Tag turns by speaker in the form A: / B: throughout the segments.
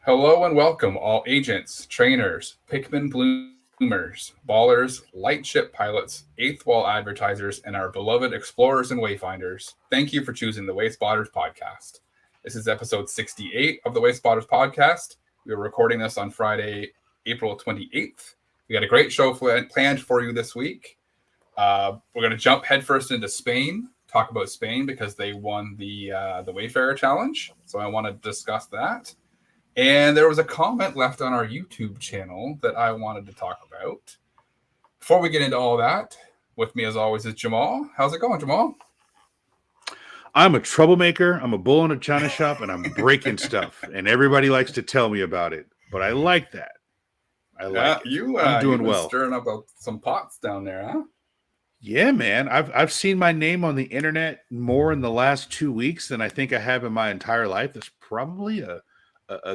A: Hello and welcome, all agents, trainers, Pikmin bloomers, ballers, lightship pilots, eighth wall advertisers, and our beloved explorers and wayfinders. Thank you for choosing the Wayspotters podcast. This is episode 68 of the Wayspotters podcast. We are recording this on Friday, April 28th. We got a great show planned for you this week. We're going to jump headfirst into Spain, talk about Spain because they won the Wayfarer challenge. So I want to discuss that. And there was a comment left on our YouTube channel that I wanted to talk about. Before we get into all that, with me as always is Jamal. How's it going, Jamal?
B: I'm a troublemaker. I'm a bull in a china shop, and I'm breaking stuff. And everybody likes to tell me about it, but I like that. I'm doing well.
A: Stirring up some pots down there, huh?
B: Yeah, man. I've seen my name on the internet more in the last 2 weeks than I think I have in my entire life. That's probably a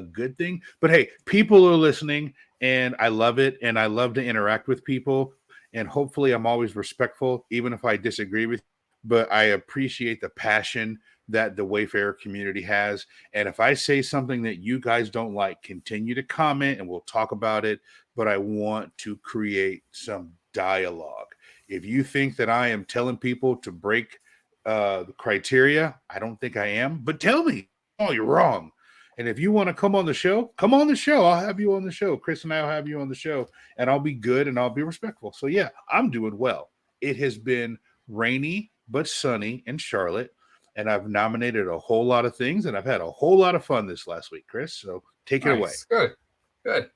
B: good thing. But hey, people are listening, and I love it, and I love to interact with people. And hopefully, I'm always respectful, even if I disagree with you. But I appreciate the passion that the Wayfarer community has. And if I say something that you guys don't like, continue to comment and we'll talk about it. But I want to create some dialogue. If you think that I am telling people to break the criteria, I don't think I am. But tell me, oh, you're wrong. And if you want to come on the show, come on the show. I'll have you on the show. Chris and I will have you on the show. And I'll be good and I'll be respectful. So, yeah, I'm doing well. It has been rainy but sunny in Charlotte. And I've nominated a whole lot of things. And I've had a whole lot of fun this last week, Chris. So take it away.
A: Good.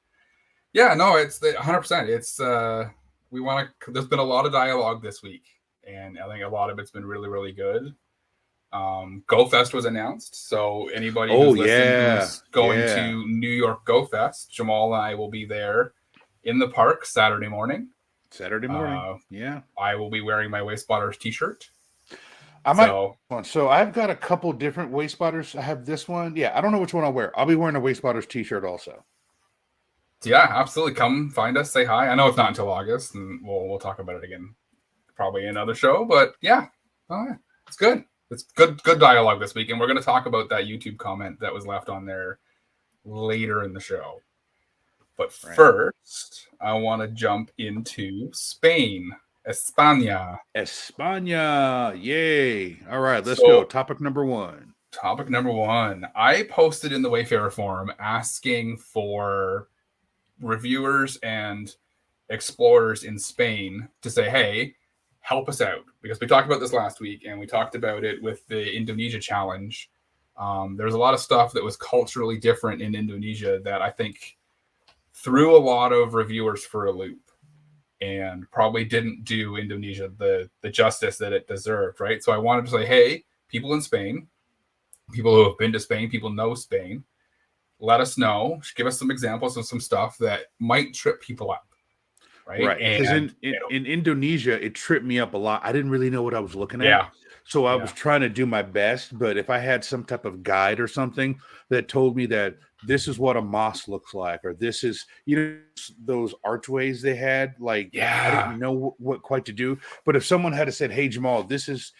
A: Yeah, no, it's 100%. It's there's been a lot of dialogue this week. And I think a lot of it's been really, really good. GoFest was announced, so anybody who's listening who's going to New York GoFest, Jamal and I will be there in the park Saturday morning. I will be wearing my Wayspotters t-shirt.
B: So I've got a couple different Wayspotters. I have this one. Yeah, I don't know which one I'll wear. I'll be wearing a Wayspotters t-shirt also.
A: Yeah, absolutely. Come find us, say hi. I know it's not until August, and we'll talk about it again probably in another show, but yeah. It's good. It's good dialogue this week, and we're going to talk about that YouTube comment that was left on there later in the show. But first, I want to jump into Spain, España.
B: Yay. All right, let's go. Topic number one.
A: I posted in the Wayfarer forum asking for reviewers and explorers in Spain to say, hey, help us out, because we talked about this last week and we talked about it with the Indonesia challenge. There's a lot of stuff that was culturally different in Indonesia that I think threw a lot of reviewers for a loop and probably didn't do Indonesia the justice that it deserved, right? So I wanted to say, hey, people in Spain, people who have been to Spain, people know Spain, let us know, give us some examples of some stuff that might trip people up.
B: Right. Because in Indonesia, it tripped me up a lot. I didn't really know what I was looking at.
A: Yeah.
B: So I was trying to do my best. But if I had some type of guide or something that told me that this is what a mosque looks like, or this is, those archways they had, I didn't know what quite to do. But if someone had said, hey, Jamal, this is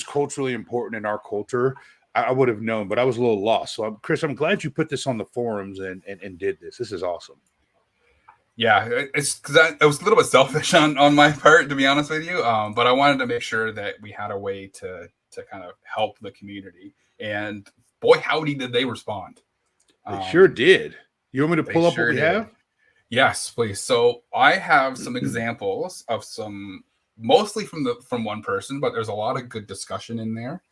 B: culturally important in our culture, I would have known. But I was a little lost. So, Chris, I'm glad you put this on the forums and did this. This is awesome.
A: Yeah, it's because I was a little bit selfish on my part, to be honest with you. But I wanted to make sure that we had a way to kind of help the community. And boy, howdy, did they respond.
B: They sure did. You want me to pull up what we have?
A: Yes, please. So I have some examples of mostly from one person, but there's a lot of good discussion in there.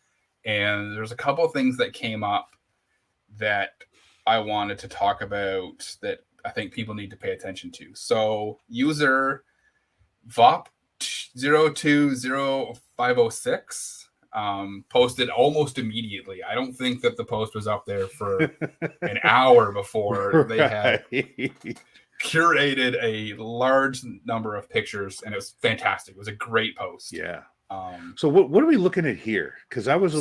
A: And there's a couple of things that came up that I wanted to talk about that I think people need to pay attention to. So user VOP020506 posted almost immediately. I don't think that the post was up there for an hour before they had curated a large number of pictures, and it was fantastic. It was a great post.
B: Yeah. So what are we looking at here? Because I was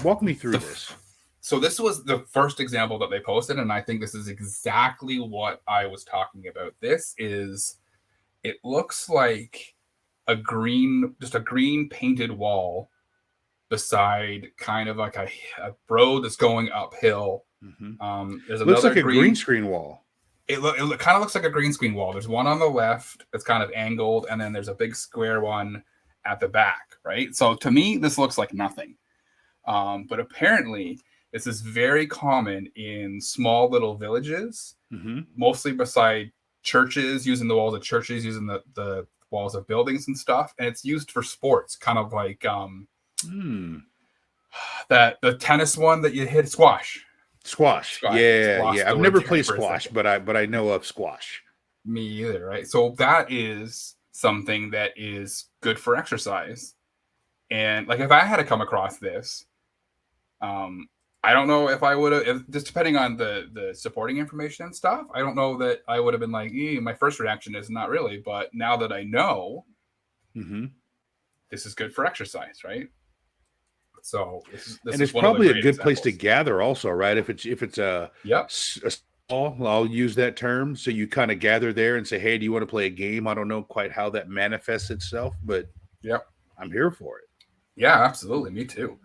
B: walk me through this.
A: So this was the first example that they posted, and I think this is exactly what I was talking about. It looks like a green painted wall beside kind of like a road that's going uphill There's
B: Looks
A: another
B: like a green screen wall.
A: It kind of looks like a green screen wall. There's one on the left that's kind of angled, and then there's a big square one at the back, right? So to me, this looks like nothing. But apparently, this is very common in small little villages, mostly beside churches, using the walls of churches, using the walls of buildings and stuff. And it's used for sports, kind of like that the tennis one that you hit, squash.
B: Yeah. I've never played squash, but I know of squash.
A: Me either, right? So that is something that is good for exercise. And like if I had to come across this, I don't know if I would have, just depending on the supporting information and stuff, I don't know that I would have been like, my first reaction is not really, but now that I know, this is good for exercise, right? So this
B: and
A: is
B: it's probably a good
A: examples.
B: place to gather also, right? If it's a stall, I'll use that term. So you kind of gather there and say, hey, do you want to play a game? I don't know quite how that manifests itself, but I'm here for it.
A: Yeah, absolutely. Me too.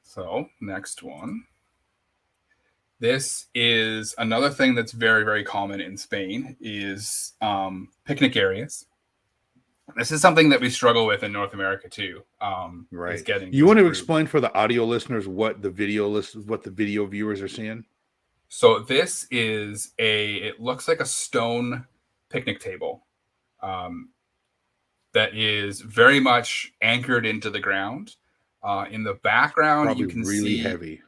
A: So next one. This is another thing that's very, very common in Spain is picnic areas. This is something that we struggle with in North America too.
B: Right. You want to explain for the audio listeners what the video viewers are seeing?
A: So this is it looks like a stone picnic table that is very much anchored into the ground. In the background,
B: probably
A: you can
B: really
A: see
B: heavy.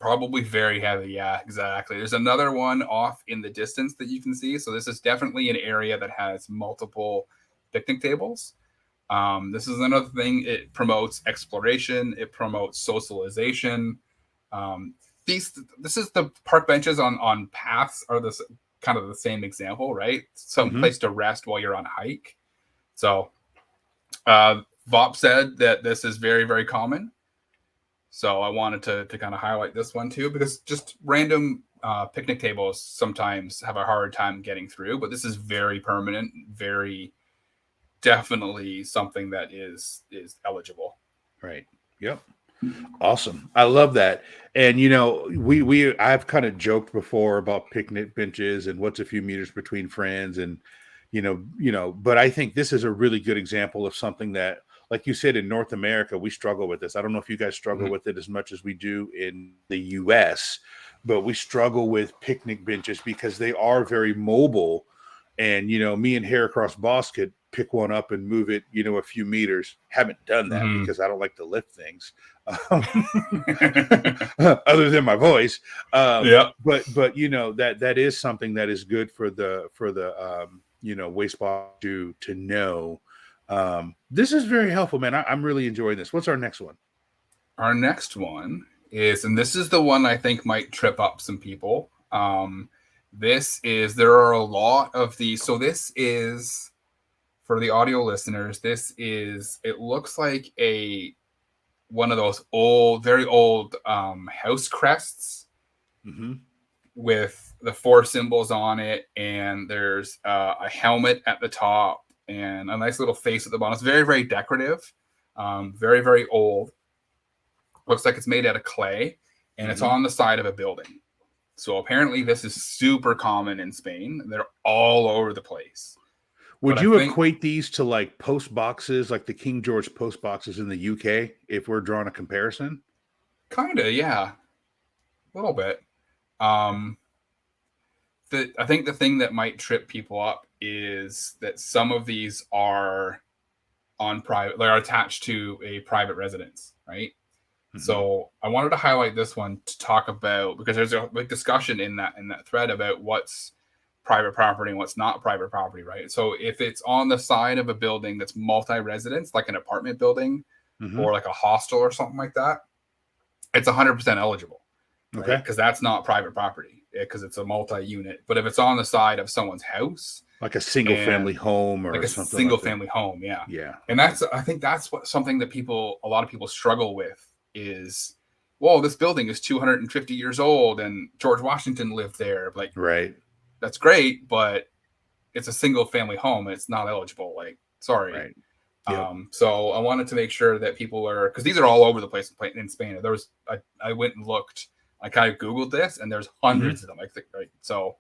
A: Probably very heavy. Yeah, exactly. There's another one off in the distance that you can see. So this is definitely an area that has multiple picnic tables. This is another thing. It promotes exploration. It promotes socialization. This is the park benches on paths are this kind of the same example, right? Some place to rest while you're on a hike. So Vop said that this is very, very common. So I wanted to kind of highlight this one too, because just random picnic tables sometimes have a hard time getting through, but this is very permanent, very definitely something that is eligible.
B: Right. Yep. Awesome. I love that. And I've kind of joked before about picnic benches and what's a few meters between friends and but I think this is a really good example of something that, like you said, in North America, we struggle with this. I don't know if you guys struggle with it as much as we do in the US, but we struggle with picnic benches because they are very mobile. And, me and Hair Across Boss could pick one up and move it, a few meters. Haven't done that because I don't like to lift things other than my voice. But that is something that is good for the Wayspot to know. This is very helpful, man. I'm really enjoying this. What's our next one?
A: Our next one is, and this is the one I think might trip up some people. There are a lot of these. So this is, for the audio listeners, it looks like one of those very old house crests with the 4 symbols on it. And there's a helmet at the top and a nice little face at the bottom. It's very, very decorative, very, very old. Looks like it's made out of clay, and it's on the side of a building. So apparently this is super common in Spain. They're all over the place.
B: Would you equate these to like post boxes, like the King George post boxes in the UK, if we're drawing a comparison?
A: Kind of, yeah. A little bit. I think the thing that might trip people up is that some of these are they're attached to a private residence, right? So I wanted to highlight this one to talk about, because there's a big discussion in that thread about what's private property and what's not private property, right? So if it's on the side of a building that's multi-residence, like an apartment building or like a hostel or something like that, it's 100% eligible, right?
B: Okay,
A: because that's not private property, because it's a multi-unit. But if it's on the side of someone's house,
B: like a single family home, or
A: like a
B: something
A: single
B: like
A: family home, yeah. And I think that's something that a lot of people struggle with is, whoa, this building is 250 years old and George Washington lived there. Like,
B: right,
A: that's great, but it's a single family home and it's not eligible. Like, sorry.
B: Right.
A: So I wanted to make sure that people are, because these are all over the place in Spain. I went and looked Like I Googled this and there's hundreds of them. I think, right? So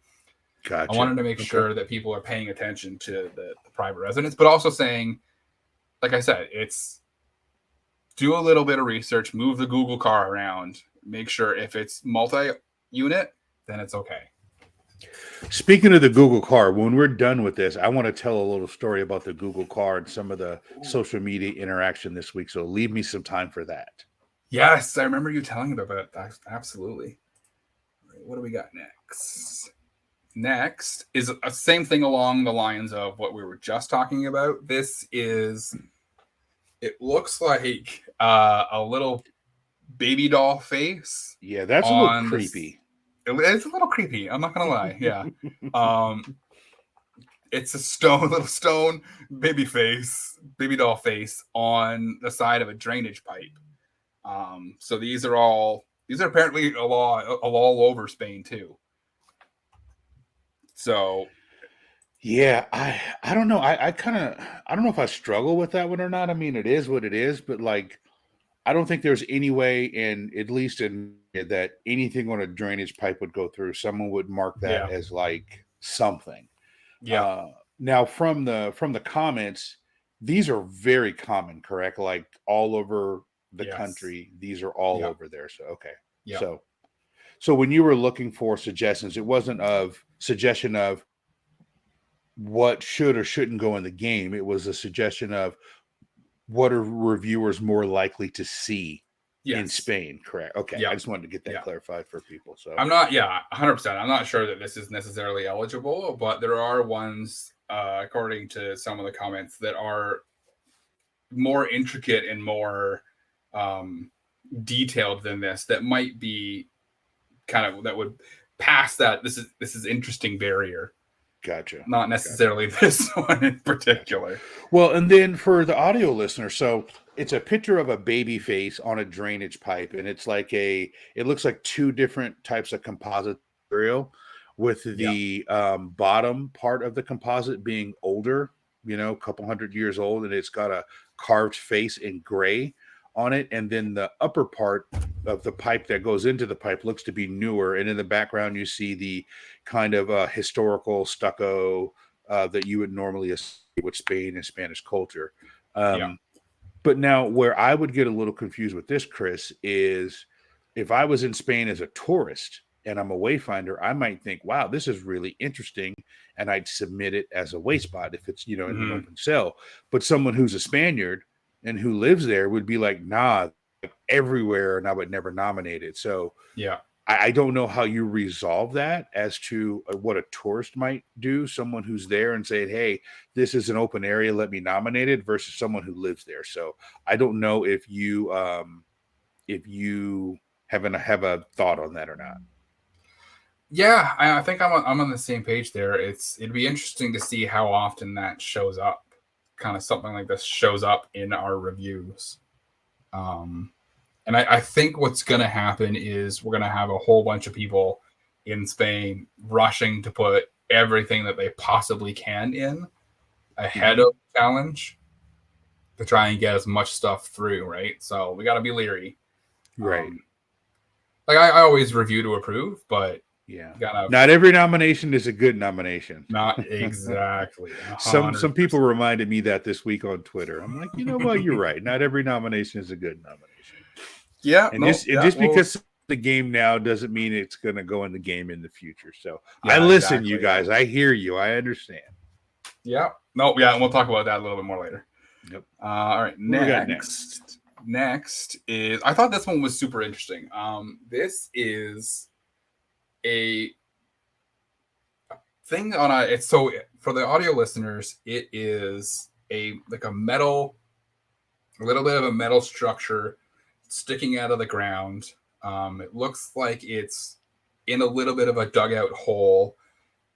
B: Gotcha.
A: I wanted to make sure that people are paying attention to the private residence, but also saying, like I said, it's do a little bit of research, move the Google car around, make sure if it's multi-unit, then it's okay.
B: Speaking of the Google car, when we're done with this, I want to tell a little story about the Google car and some of the social media interaction this week. So leave me some time for that.
A: Yes, I remember you telling about that. Absolutely. What do we got next? Next is a same thing along the lines of what we were just talking about. This is, it looks like a little baby doll face.
B: Yeah, that's a little creepy.
A: It's a little creepy. I'm not gonna lie. Yeah. It's a little stone baby doll face on the side of a drainage pipe. So these are apparently all over Spain too. So
B: yeah, I don't know. I don't know if I struggle with that one or not. I mean, it is what it is, but like I don't think there's any way at least in that anything on a drainage pipe would go through. Someone would mark that as like something.
A: Yeah.
B: Now from the comments, these are very common, correct? Like all over the country, these are all over there. So okay. Yeah. So when you were looking for suggestions, it wasn't suggestion of what should or shouldn't go in the game. It was a suggestion of what are reviewers more likely to see in Spain, correct? Okay. Yeah. I just wanted to get that clarified for people. So
A: I'm not, 100%. I'm not sure that this is necessarily eligible, but there are ones, according to some of the comments, that are more intricate and more detailed than this, that might be that would pass that this is interesting barrier.
B: Gotcha.
A: Not necessarily this one in particular.
B: Well, and then for the audio listener, so it's a picture of a baby face on a drainage pipe, and it's like it looks like two different types of composite material, with the bottom part of the composite being older, a couple hundred years old, and it's got a carved face in gray on it, and then the upper part of the pipe that goes into the pipe looks to be newer, and in the background you see the kind of historical stucco that you would normally associate with Spain and Spanish culture. But now where I would get a little confused with this, Chris, is if I was in Spain as a tourist and I'm a wayfinder, I might think, wow, this is really interesting, and I'd submit it as a Wayspot if it's in an open sale. But someone who's a Spaniard and who lives there would be like, nah, everywhere, and I would never nominate it. So I don't know how you resolve that as to what a tourist might do, someone who's there and saying, hey, this is an open area, let me nominate it, versus someone who lives there. So I don't know if you have a thought on that or not.
A: Yeah, I think I'm on the same page there. It'd be interesting to see how often that shows up. Kind of something like this shows up in our reviews. And I think what's going to happen is we're going to have a whole bunch of people in Spain rushing to put everything that they possibly can in ahead of the challenge to try and get as much stuff through, right? So we got to be leery.
B: Right.
A: Like I always review to approve, but
B: not every nomination is a good nomination.
A: Not exactly.
B: Some people reminded me that this week on Twitter. I'm like, you know what? You're right. Not every nomination is a good nomination.
A: Yeah.
B: And just because the game now doesn't mean it's going to go in the game in the future. So I listen, you guys. I hear you. I understand.
A: Yeah. No. Yeah. And we'll talk about that a little bit more later.
B: Yep.
A: All right. Next is, I thought this one was super interesting. This is a thing on it's so for the audio listeners, it is a little bit of a metal structure sticking out of the ground. It looks like it's in a little bit of a dugout hole.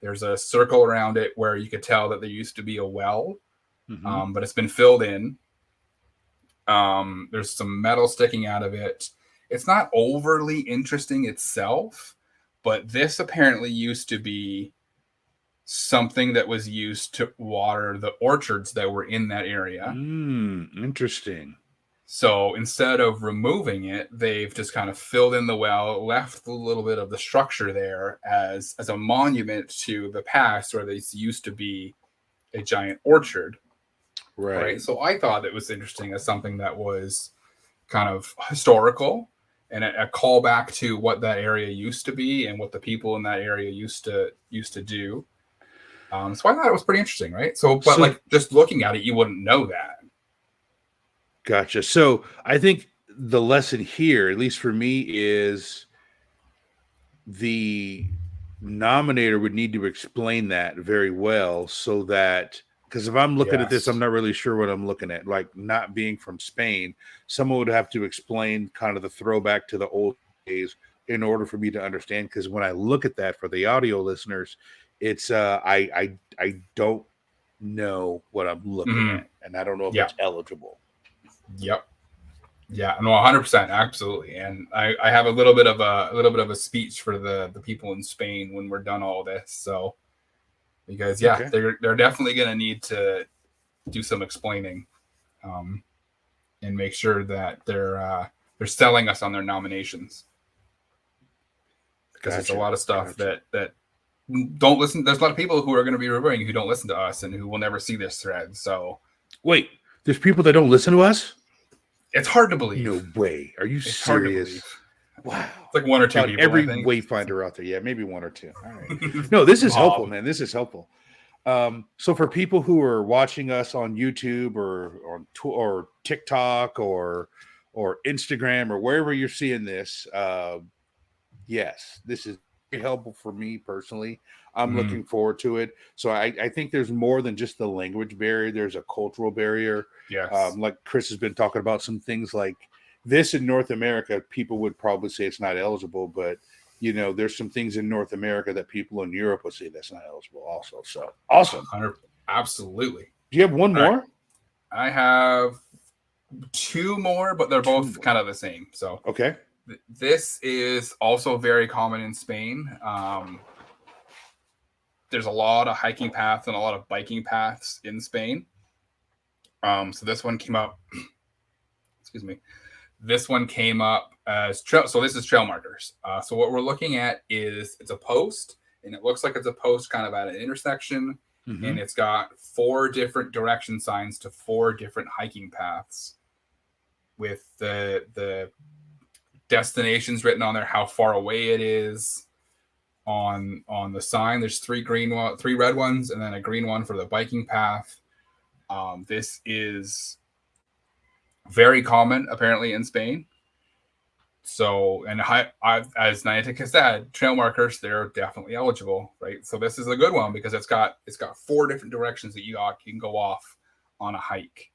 A: There's a circle around it where you could tell that there used to be a well, but it's been filled in. There's some metal sticking out of it. It's not overly interesting itself, but this apparently used to be something that was used to water the orchards that were in that area.
B: Interesting.
A: So instead of removing it, they've just kind of filled in the well, left a little bit of the structure there as a monument to the past where there used to be a giant orchard. Right. So I thought it was interesting as something that was kind of historical and a callback to what that area used to be and what the people in that area used to do. So I thought it was pretty interesting, right? So like just looking at it, you wouldn't know that.
B: Gotcha. So I think the lesson here, at least for me, is the nominator would need to explain that very well so that, because if I'm looking at this, I'm not really sure what I'm looking at. Like, not being from Spain, someone would have to explain kind of the throwback to the old days in order for me to understand. Because when I look at that for the audio listeners, it's I don't know what I'm looking at, and I don't know if it's eligible.
A: Yep. Yeah, no, 100%, absolutely. And I have a little bit of a speech for the people in Spain when we're done all this. So, because they're definitely going to need to do some explaining, and make sure that they're selling us on their nominations. Because there's a lot of stuff that don't listen. There's a lot of people who are going to be reviewing who don't listen to us and who will never see this thread. So,
B: wait, there's people that don't listen to us?
A: It's hard to believe.
B: No way. Are you serious?
A: Wow. It's like one or two people.
B: Every Wayfinder out there. Yeah, maybe one or two. All right. No, this is helpful, man. This is helpful. So for people who are watching us on YouTube or TikTok or Instagram or wherever you're seeing this, yes, this is very helpful for me personally. I'm looking forward to it. So I think there's more than just the language barrier. There's a cultural barrier.
A: Yes.
B: Like Chris has been talking about some things like this in North America, people would probably say it's not eligible, but there's some things in North America that people in Europe would say that's not eligible also. So awesome.
A: Absolutely.
B: Do you have one more?
A: Right. I have two more, but they're both kind of the same. So,
B: okay.
A: This is also very common in Spain. There's a lot of hiking paths and a lot of biking paths in Spain. So this one came up. Excuse me. This one came up as trail. So this is trail markers. So what we're looking at is it's a post, and it looks like it's a post kind of at an intersection, and it's got 4 different direction signs to 4 different hiking paths, with the destinations written on there, how far away it is. On the sign, there's 3 red ones, and then a green one for the biking path. This is very common apparently in Spain. So, and as Niantic has said, trail markers, they're definitely eligible, right? So this is a good one because it's got 4 different directions that you can go off on a hike.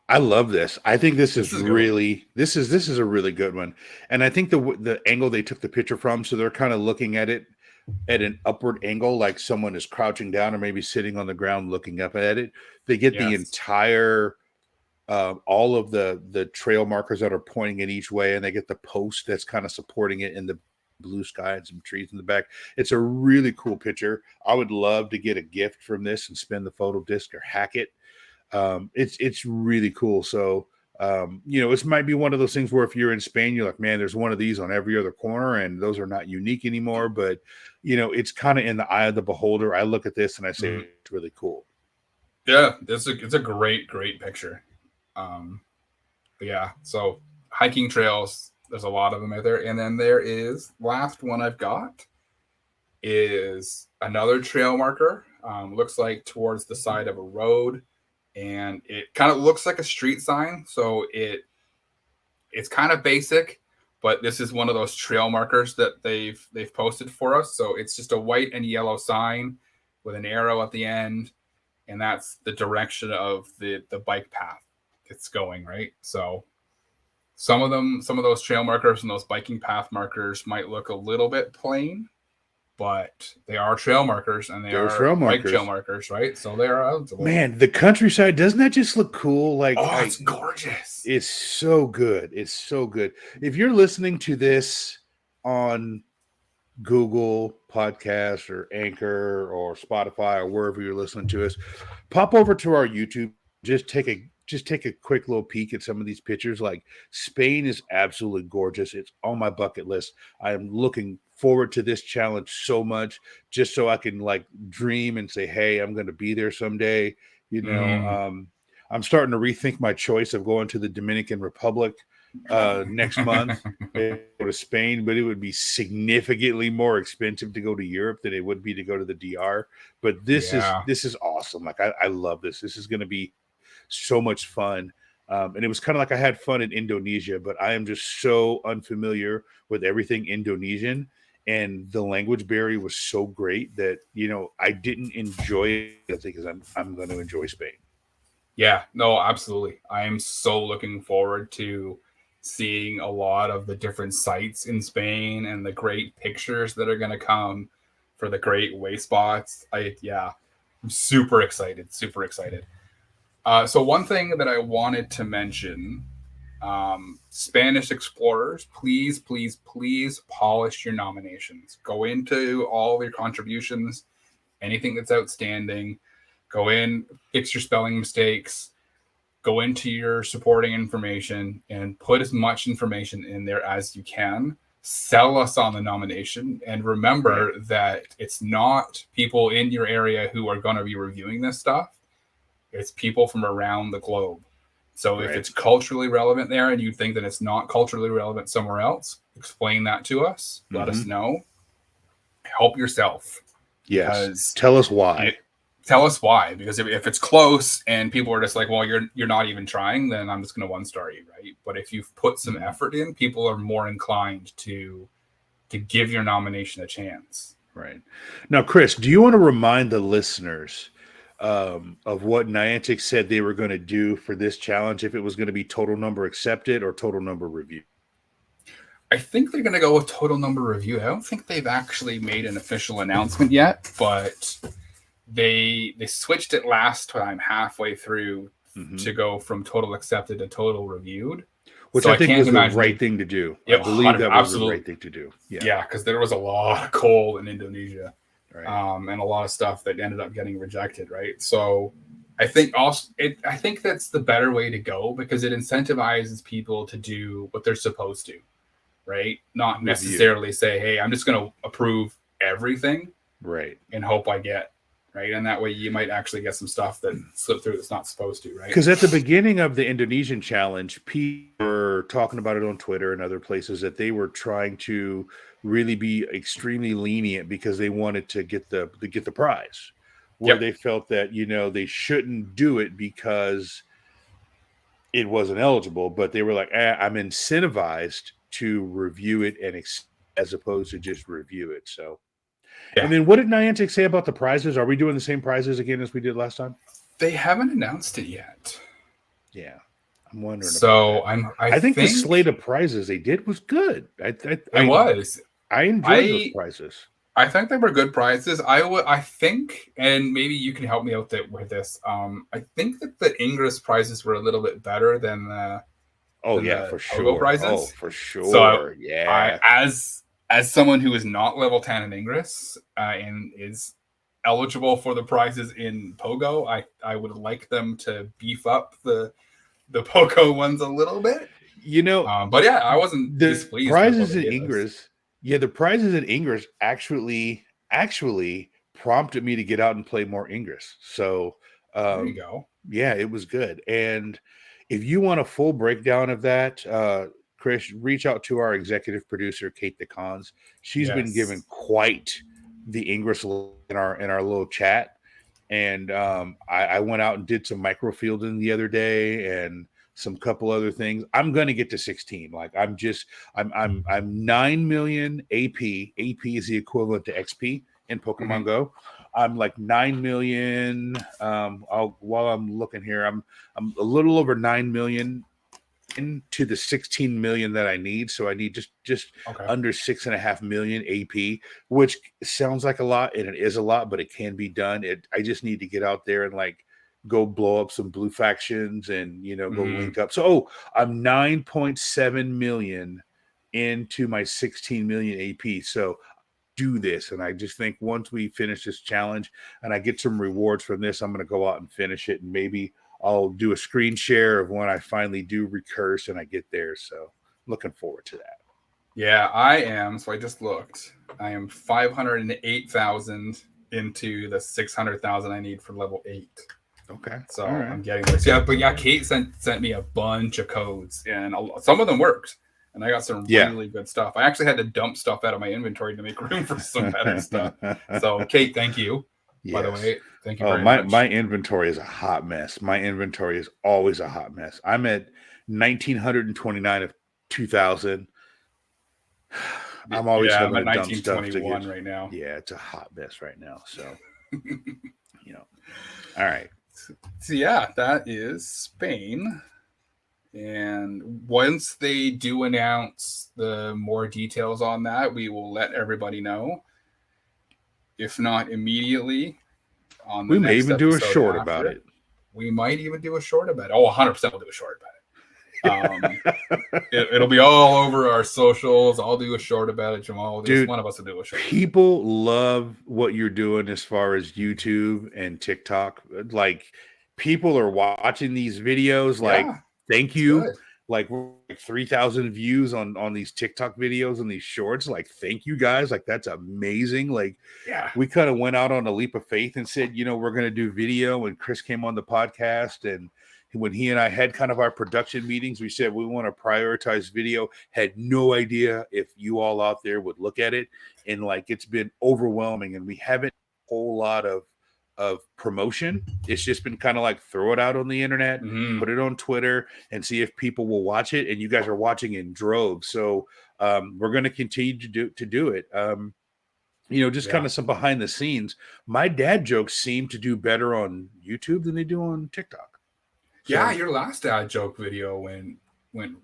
B: I love this. I think this is really this is a really good one. And I think the angle they took the picture from, so they're kind of looking at it at an upward angle, like someone is crouching down or maybe sitting on the ground looking up at it. They get the entire all of the trail markers that are pointing in each way, and they get the post that's kind of supporting it in the blue sky and some trees in the back. It's a really cool picture. I would love to get a gift from this and spin the photo disc or hack it. It's really cool. So it might be one of those things where if you're in Spain, you're like, man, there's one of these on every other corner, and those are not unique anymore. But it's kind of in the eye of the beholder. I look at this and I say it's really cool.
A: Yeah, it's a great picture. But yeah, so hiking trails, there's a lot of them out there, and then there is last one I've got is another trail marker. Looks like towards the side of a road. And it kind of looks like a street sign. So it's kind of basic, but this is one of those trail markers that they've posted for us. So it's just a white and yellow sign with an arrow at the end. And that's the direction of the bike path it's going, right? So some of those trail markers and those biking path markers might look a little bit plain, but they are trail markers, and they are bike trail markers, right? So they are eligible.
B: Man, the countryside, doesn't that just look cool? Like,
A: it's gorgeous.
B: It's so good. It's so good. If you're listening to this on Google Podcast or Anchor or Spotify or wherever you're listening to us, pop over to our YouTube. Just take just take a quick little peek at some of these pictures. Like Spain is absolutely gorgeous. It's on my bucket list. I am looking forward to this challenge so much, just so I can like dream and say, hey, I'm going to be there someday. You know,
A: Mm.
B: I'm starting to rethink my choice of going to the Dominican Republic next month. Go to Spain, but it would be significantly more expensive to go to Europe than it would be to go to the DR. But this
A: Yeah.
B: is awesome. Like I love this. This is going to be so much fun. And it was kind of like I had fun in Indonesia, but I am just so unfamiliar with everything Indonesian. And the language barrier was so great that, you know, I didn't enjoy it. I think because I'm going to enjoy Spain.
A: Yeah, no, absolutely. I am so looking forward to seeing a lot of the different sites in Spain and the great pictures that are going to come for the great way spots. I'm super excited, super excited. So one thing that I wanted to mention, Spanish explorers, please, please, please polish your nominations. Go into all your contributions, anything that's outstanding. Go in, fix your spelling mistakes, go into your supporting information and put as much information in there as you can. Sell us on the nomination. And remember that it's not people in your area who are going to be reviewing this stuff. It's people from around the globe. So if it's culturally relevant there and you think that it's not culturally relevant somewhere else, explain that to us. Let us know. Help yourself.
B: Yes. Tell us why.
A: Tell us why. Because if it's close and people are just like, well, you're not even trying, then I'm just going to 1-star you, right? But if you've put some effort in, people are more inclined to give your nomination a chance.
B: Right. Now, Chris, do you want to remind the listeners of what Niantic said they were going to do for this challenge, if it was going to be total number accepted or total number review?
A: I think they're going to go with total number review. I don't think they've actually made an official announcement yet, but they switched it last time halfway through to go from total accepted to total reviewed.
B: Which I think was the right thing to do. I believe that was the right thing to do.
A: Yeah, because there was a lot of coal in Indonesia. Right. And a lot of stuff that ended up getting rejected, right? So I think I think that's the better way to go, because it incentivizes people to do what they're supposed to, right? Not necessarily say, hey, I'm just going to approve everything,
B: right,
A: and hope I get, right? And that way you might actually get some stuff that slipped through that's not supposed to, right?
B: Because at the beginning of the Indonesian challenge, people were talking about it on Twitter and other places that they were trying to really be extremely lenient because they wanted to get the prize, where they felt that, you know, they shouldn't do it because it wasn't eligible, but they were like, I'm incentivized to review it and as opposed to just review it. So, and then what did Niantic say about the prizes? Are we doing the same prizes again as we did last time?
A: They haven't announced it yet.
B: Yeah, I'm wondering.
A: So
B: I think the slate of prizes they did was good. I enjoyed those prizes.
A: I think they were good prizes. I think, and maybe you can help me out with this. I think that the Ingress prizes were a little bit better than the
B: for sure.
A: Prizes.
B: Oh, for sure.
A: So as someone who is not level 10 in Ingress and is eligible for the prizes in Pogo, I would like them to beef up the Pogo ones a little bit.
B: You know,
A: but yeah, I wasn't displeased.
B: Prizes in Ingress. Yeah, the prizes in Ingress actually prompted me to get out and play more Ingress. So
A: there you go.
B: Yeah, it was good. And if you want a full breakdown of that, Chris, reach out to our executive producer, KatettheKonz. She's been given quite the Ingress in our little chat. And I went out and did some microfielding the other day and some couple other things. I'm going to get to 16. Like I'm 9 million AP. AP is the equivalent to XP in Pokemon Go. I'm like 9 million. While I'm looking here, I'm a little over 9 million into the 16 million that I need. So I need just under 6.5 million AP, which sounds like a lot, and it is a lot, but it can be done. I just need to get out there and like go blow up some blue factions and, you know, go link up. So, I'm 9.7 million into my 16 million AP. So do this. And I just think once we finish this challenge and I get some rewards from this, I'm going to go out and finish it. And maybe I'll do a screen share of when I finally do recurse and I get there. So looking forward to that.
A: Yeah, I am. So I just looked. I am 508,000 into the 600,000 I need for level 8.
B: Okay.
A: So
B: right.
A: I'm getting there. So yeah, but yeah, Kate sent me a bunch of codes, and some of them worked. And I got some really good stuff. I actually had to dump stuff out of my inventory to make room for some better stuff. So Kate, thank you. Yes. By the way, thank you very much.
B: My inventory is a hot mess. My inventory is always a hot mess. I'm at 1,929 of 2,000. I'm always having to dump stuff to get
A: right now.
B: Yeah, it's a hot mess right now. So, all right.
A: So yeah, that is Spain. And once they do announce the more details on that, we will let everybody know. If not immediately, on the
B: we may even do a short about it.
A: We might even do a short about it. Oh, 100% we'll do a short about it. It'll be all over our socials. I'll do a short about it. Jamal, dude, one of us will do a short.
B: People love what you're doing as far as YouTube and TikTok. Like, people are watching these videos. Like, thank you. Good. Like 3,000 views on these TikTok videos and these shorts. Like, thank you guys. Like, that's amazing. Like, we kind of went out on a leap of faith and said, we're going to do video. And Chris came on the podcast, and when he and I had kind of our production meetings, we said we want to prioritize video. Had no idea if you all out there would look at it, and like, it's been overwhelming, and we haven't a whole lot of promotion. It's just been kind of like throw it out on the internet, put it on Twitter, and see if people will watch it. And you guys are watching in droves, so we're going to continue to do it. Just kind of some behind the scenes. My dad jokes seem to do better on YouTube than they do on TikTok.
A: So, your last dad joke video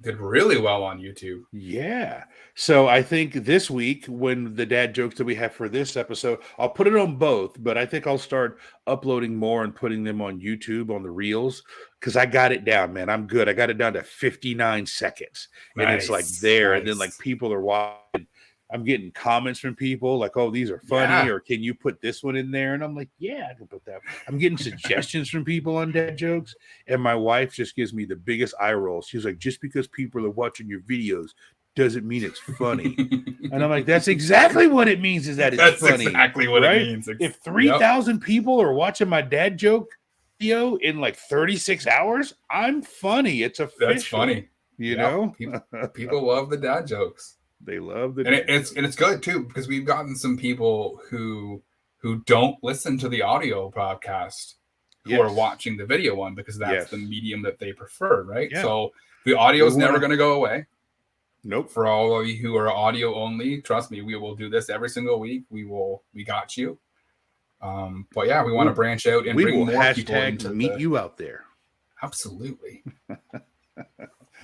A: did really well on YouTube.
B: Yeah. So I think this week, when the dad jokes that we have for this episode, I'll put it on both, but I think I'll start uploading more and putting them on YouTube on the reels, because I got it down, man. I'm good. I got it down to 59 seconds. Nice, and it's like there. Nice. And then like people are watching. I'm getting comments from people like, oh, these are funny, or can you put this one in there? And I'm like, yeah, I can put that. I'm getting suggestions from people on dad jokes. And my wife just gives me the biggest eye roll. She's like, just because people are watching your videos doesn't mean it's funny. And I'm like, that's exactly what it means, is that it's funny.
A: That's exactly what it means.
B: If 3,000 people are watching my dad joke video in like 36 hours, I'm funny. It's official.
A: That's funny.
B: You know?
A: People love the dad jokes.
B: They love the
A: and it's good too, because we've gotten some people who don't listen to the audio podcast who are watching the video one, because that's the medium that they prefer, right? Yeah. So the audio is never going to go away.
B: Nope.
A: For all of you who are audio only, trust me, we will do this every single week. We got you. But yeah, we want to branch out and bring more people into
B: meet you out there.
A: Absolutely.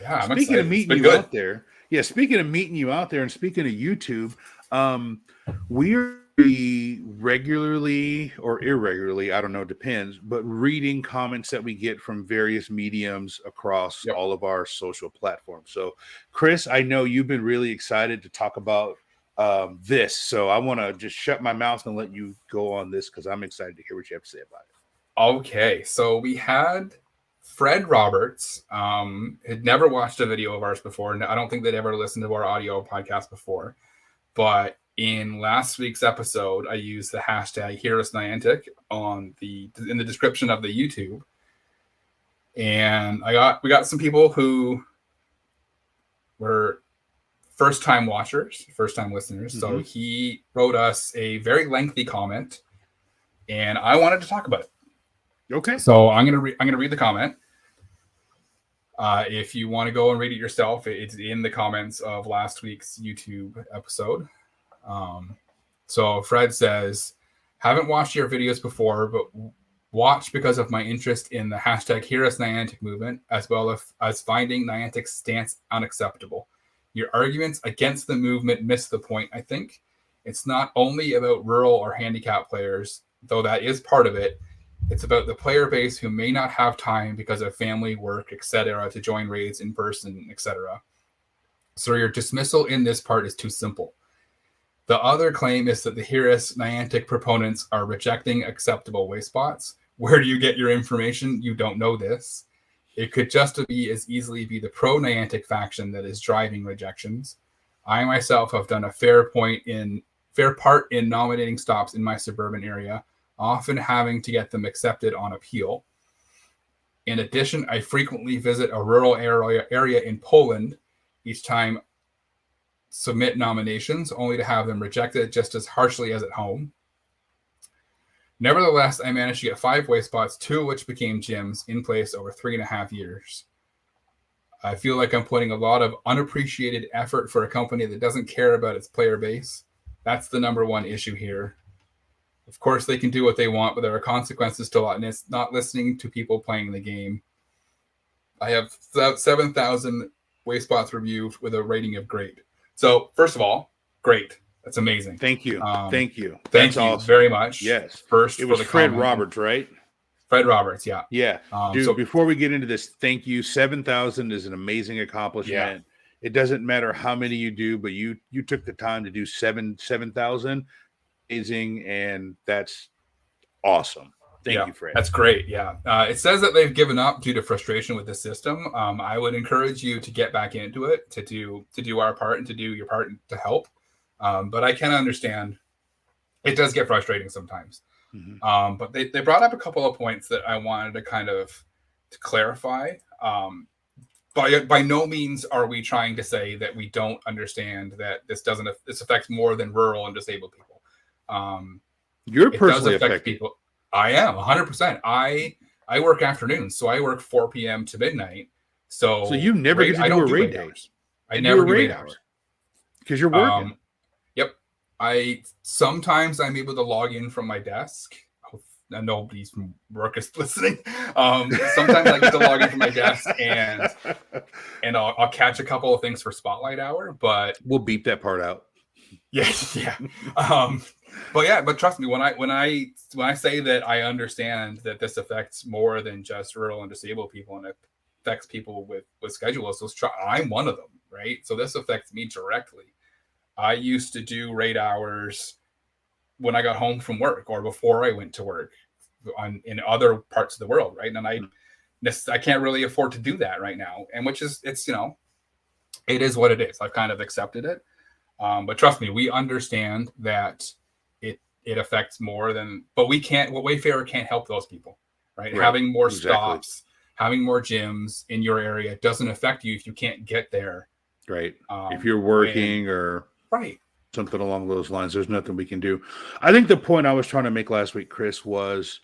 A: Yeah, I'm
B: Speaking of meeting you out there. Yeah, speaking of meeting you out there, and speaking of YouTube, we're regularly or irregularly, I don't know, depends, but reading comments that we get from various mediums across all of our social platforms. So, Chris, I know you've been really excited to talk about this, so I want to just shut my mouth and let you go on this, because I'm excited to hear what you have to say about it.
A: Okay, so we had Fred Roberts, had never watched a video of ours before, and I don't think they'd ever listened to our audio podcast before. But in last week's episode, I used the hashtag #HearUsNiantic in the description of the YouTube, and we got some people who were first-time watchers, first-time listeners. Mm-hmm. So he wrote us a very lengthy comment, and I wanted to talk about it.
B: Okay.
A: So I'm gonna read the comment. If you want to go and read it yourself, it's in the comments of last week's YouTube episode. So Fred says, haven't watched your videos before, but watched because of my interest in the hashtag #HearUsNiantic movement, as well as finding Niantic's stance unacceptable. Your arguments against the movement miss the point, I think. It's not only about rural or handicap players, though that is part of it. It's about the player base who may not have time because of family, work, etc., to join raids in person, etc. So your dismissal in this part is too simple. The other claim is that the #HearUsNiantic proponents are rejecting acceptable Wayspots, Where do you get your information? You don't know this. It could just be as easily be the pro-Niantic faction that is driving rejections. I myself have done a fair part in nominating stops in my suburban area, often having to get them accepted on appeal. In addition, I frequently visit a rural area in Poland each time submit nominations, only to have them rejected just as harshly as at home. Nevertheless, I managed to get 5 Wayspots, 2 of which became gyms, in place over 3.5 years. I feel like I'm putting a lot of unappreciated effort for a company that doesn't care about its player base. That's the number one issue here. Of course, they can do what they want, but there are consequences to not listening to people playing the game. I have 7,000 Wayspots reviewed with a rating of great. So, first of all, great. That's amazing.
B: Thank you. Thank you.
A: Thank you
B: awesome.
A: very much.
B: Yes.
A: First,
B: it was Fred Roberts, right?
A: Fred Roberts, yeah.
B: Yeah. Dude, before we get into this, thank you. 7,000 is an amazing accomplishment. Yeah. It doesn't matter how many you do, but you took the time to do 7,000. Amazing, and that's awesome. Thank you, Fred.
A: That's great. Yeah. It says that they've given up due to frustration with the system. I would encourage you to get back into it, to do our part and to do your part to help. But I can understand it does get frustrating sometimes. Mm-hmm. But they brought up a couple of points that I wanted to kind of to clarify. By no means are we trying to say that we don't understand that this affects more than rural and disabled people.
B: You're personally affected.
A: People. I am 100%. I work afternoons, so I work 4 p.m. to midnight. So
B: you never get to do a raid day.
A: I never do raid hours
B: because you're working.
A: Yep. Sometimes I'm able to log in from my desk. Nobody's from work is listening. Sometimes I get to log in from my desk and I'll catch a couple of things for Spotlight Hour, but
B: we'll beep that part out.
A: Yeah. But trust me, when I say that I understand that this affects more than just rural and disabled people, and it affects people with schedules, I'm one of them, right? So this affects me directly. I used to do raid hours when I got home from work or before I went to work in other parts of the world, right? And I can't really afford to do that right now, and it is what it is. I've kind of accepted it. But trust me, we understand that it affects more than, but Wayfarer can't help those people, right? Having more stops, having more gyms in your area doesn't affect you if you can't get there.
B: Right. If you're working or something along those lines, there's nothing we can do. I think the point I was trying to make last week, Chris, was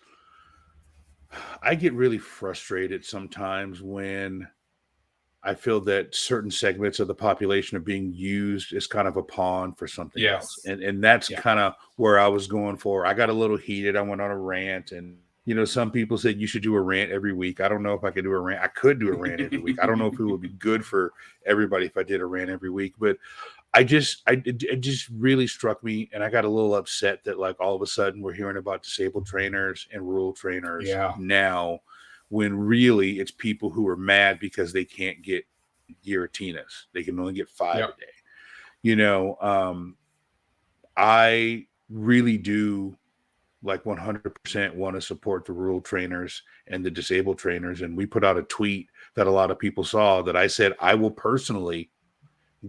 B: I get really frustrated sometimes when I feel that certain segments of the population are being used as kind of a pawn for something else. And that's kind of where I was going for. I got a little heated. I went on a rant, and, some people said you should do a rant every week. I don't know if I could do a rant. I could do a rant every week. I don't know if it would be good for everybody if I did a rant every week, but it just really struck me. And I got a little upset that like all of a sudden we're hearing about disabled trainers and rural trainers now, when really it's people who are mad because they can't get Giratinas. They can only get 5 a day. I really do 100% want to support the rural trainers and the disabled trainers. And we put out a tweet that a lot of people saw that I said, I will personally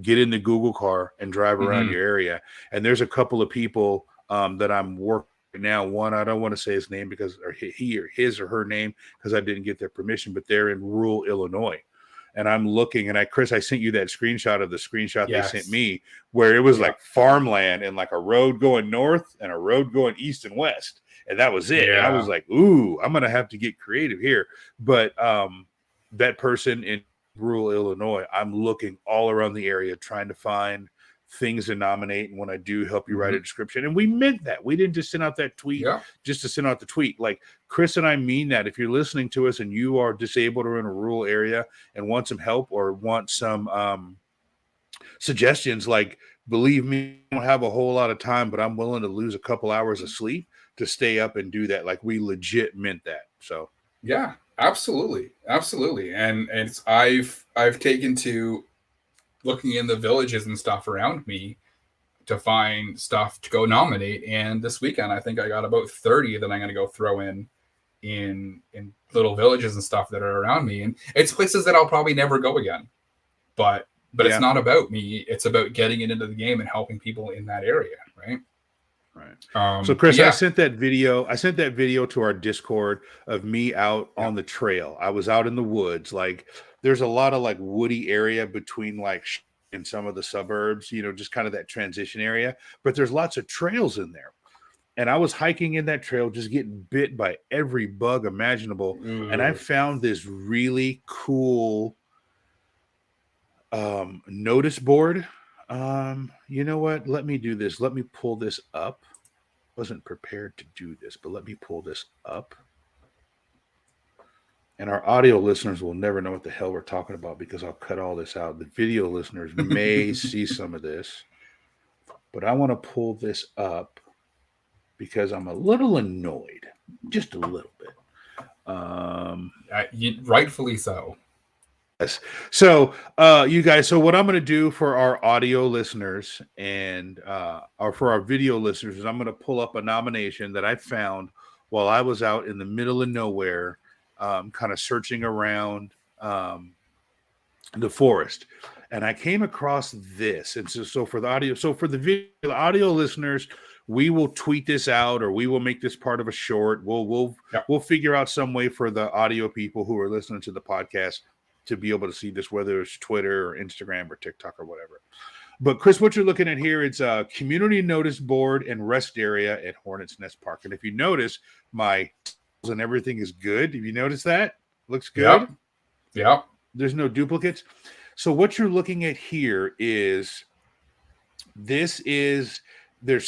B: get in the Google car and drive around your area. And there's a couple of people that I'm working now. One, I don't want to say his name his or her name because I didn't get their permission, but they're in rural Illinois. And I'm looking, and Chris, I sent you that screenshot of the screenshot they sent me, where it was like farmland and like a road going north and a road going east and west. And that was it. And I was like, ooh, I'm going to have to get creative here. But that person in rural Illinois, I'm looking all around the area trying to find things to nominate. And when I do, help you write a description. And we meant that. We didn't just send out that tweet just to send out the tweet. Like Chris and I mean that. If you're listening to us and you are disabled or in a rural area and want some help or want some suggestions, believe me, I don't have a whole lot of time, but I'm willing to lose a couple hours of sleep to stay up and do that. We legit meant that. So
A: yeah, absolutely. And I've taken to looking in the villages and stuff around me to find stuff to go nominate. And this weekend, I think I got about 30 that I'm going to go throw in in little villages and stuff that are around me, and it's places that I'll probably never go again. But it's not about me. It's about getting it into the game and helping people in that area, right?
B: Right. So Chris, I sent that video. I sent that video to our Discord of me out on the trail. I was out in the woods. Like, there's a lot of like woody area between like in some of the suburbs, you know, just kind of that transition area. But there's lots of trails in there. And I was hiking in that trail, just getting bit by every bug imaginable. And I found this really cool notice board. You know what? Let me do this. Let me pull this up. Wasn't prepared to do this, but let me pull this up. And our audio listeners will never know what the hell we're talking about because I'll cut all this out. The video listeners may see some of this, but I want to pull this up because I'm a little annoyed, just a little bit.
A: Rightfully so.
B: Yes. So, you guys, so what I'm going to do for our audio listeners and or for our video listeners is I'm going to pull up a nomination that I found while I was out in the middle of nowhere, kind of searching around the forest. And I came across this. And so for the audio, so for the video, the audio listeners, we will tweet this out or we will make this part of a short. We'll figure out some way for the audio people who are listening to the podcast to be able to see this, whether it's Twitter or Instagram or TikTok or whatever. But Chris, what you're looking at here, it's a community notice board and rest area at Hornets Nest Park. And if you notice, my and everything is good. Have you noticed that? Looks good.
A: Yep.
B: There's no duplicates. So what you're looking at here is there's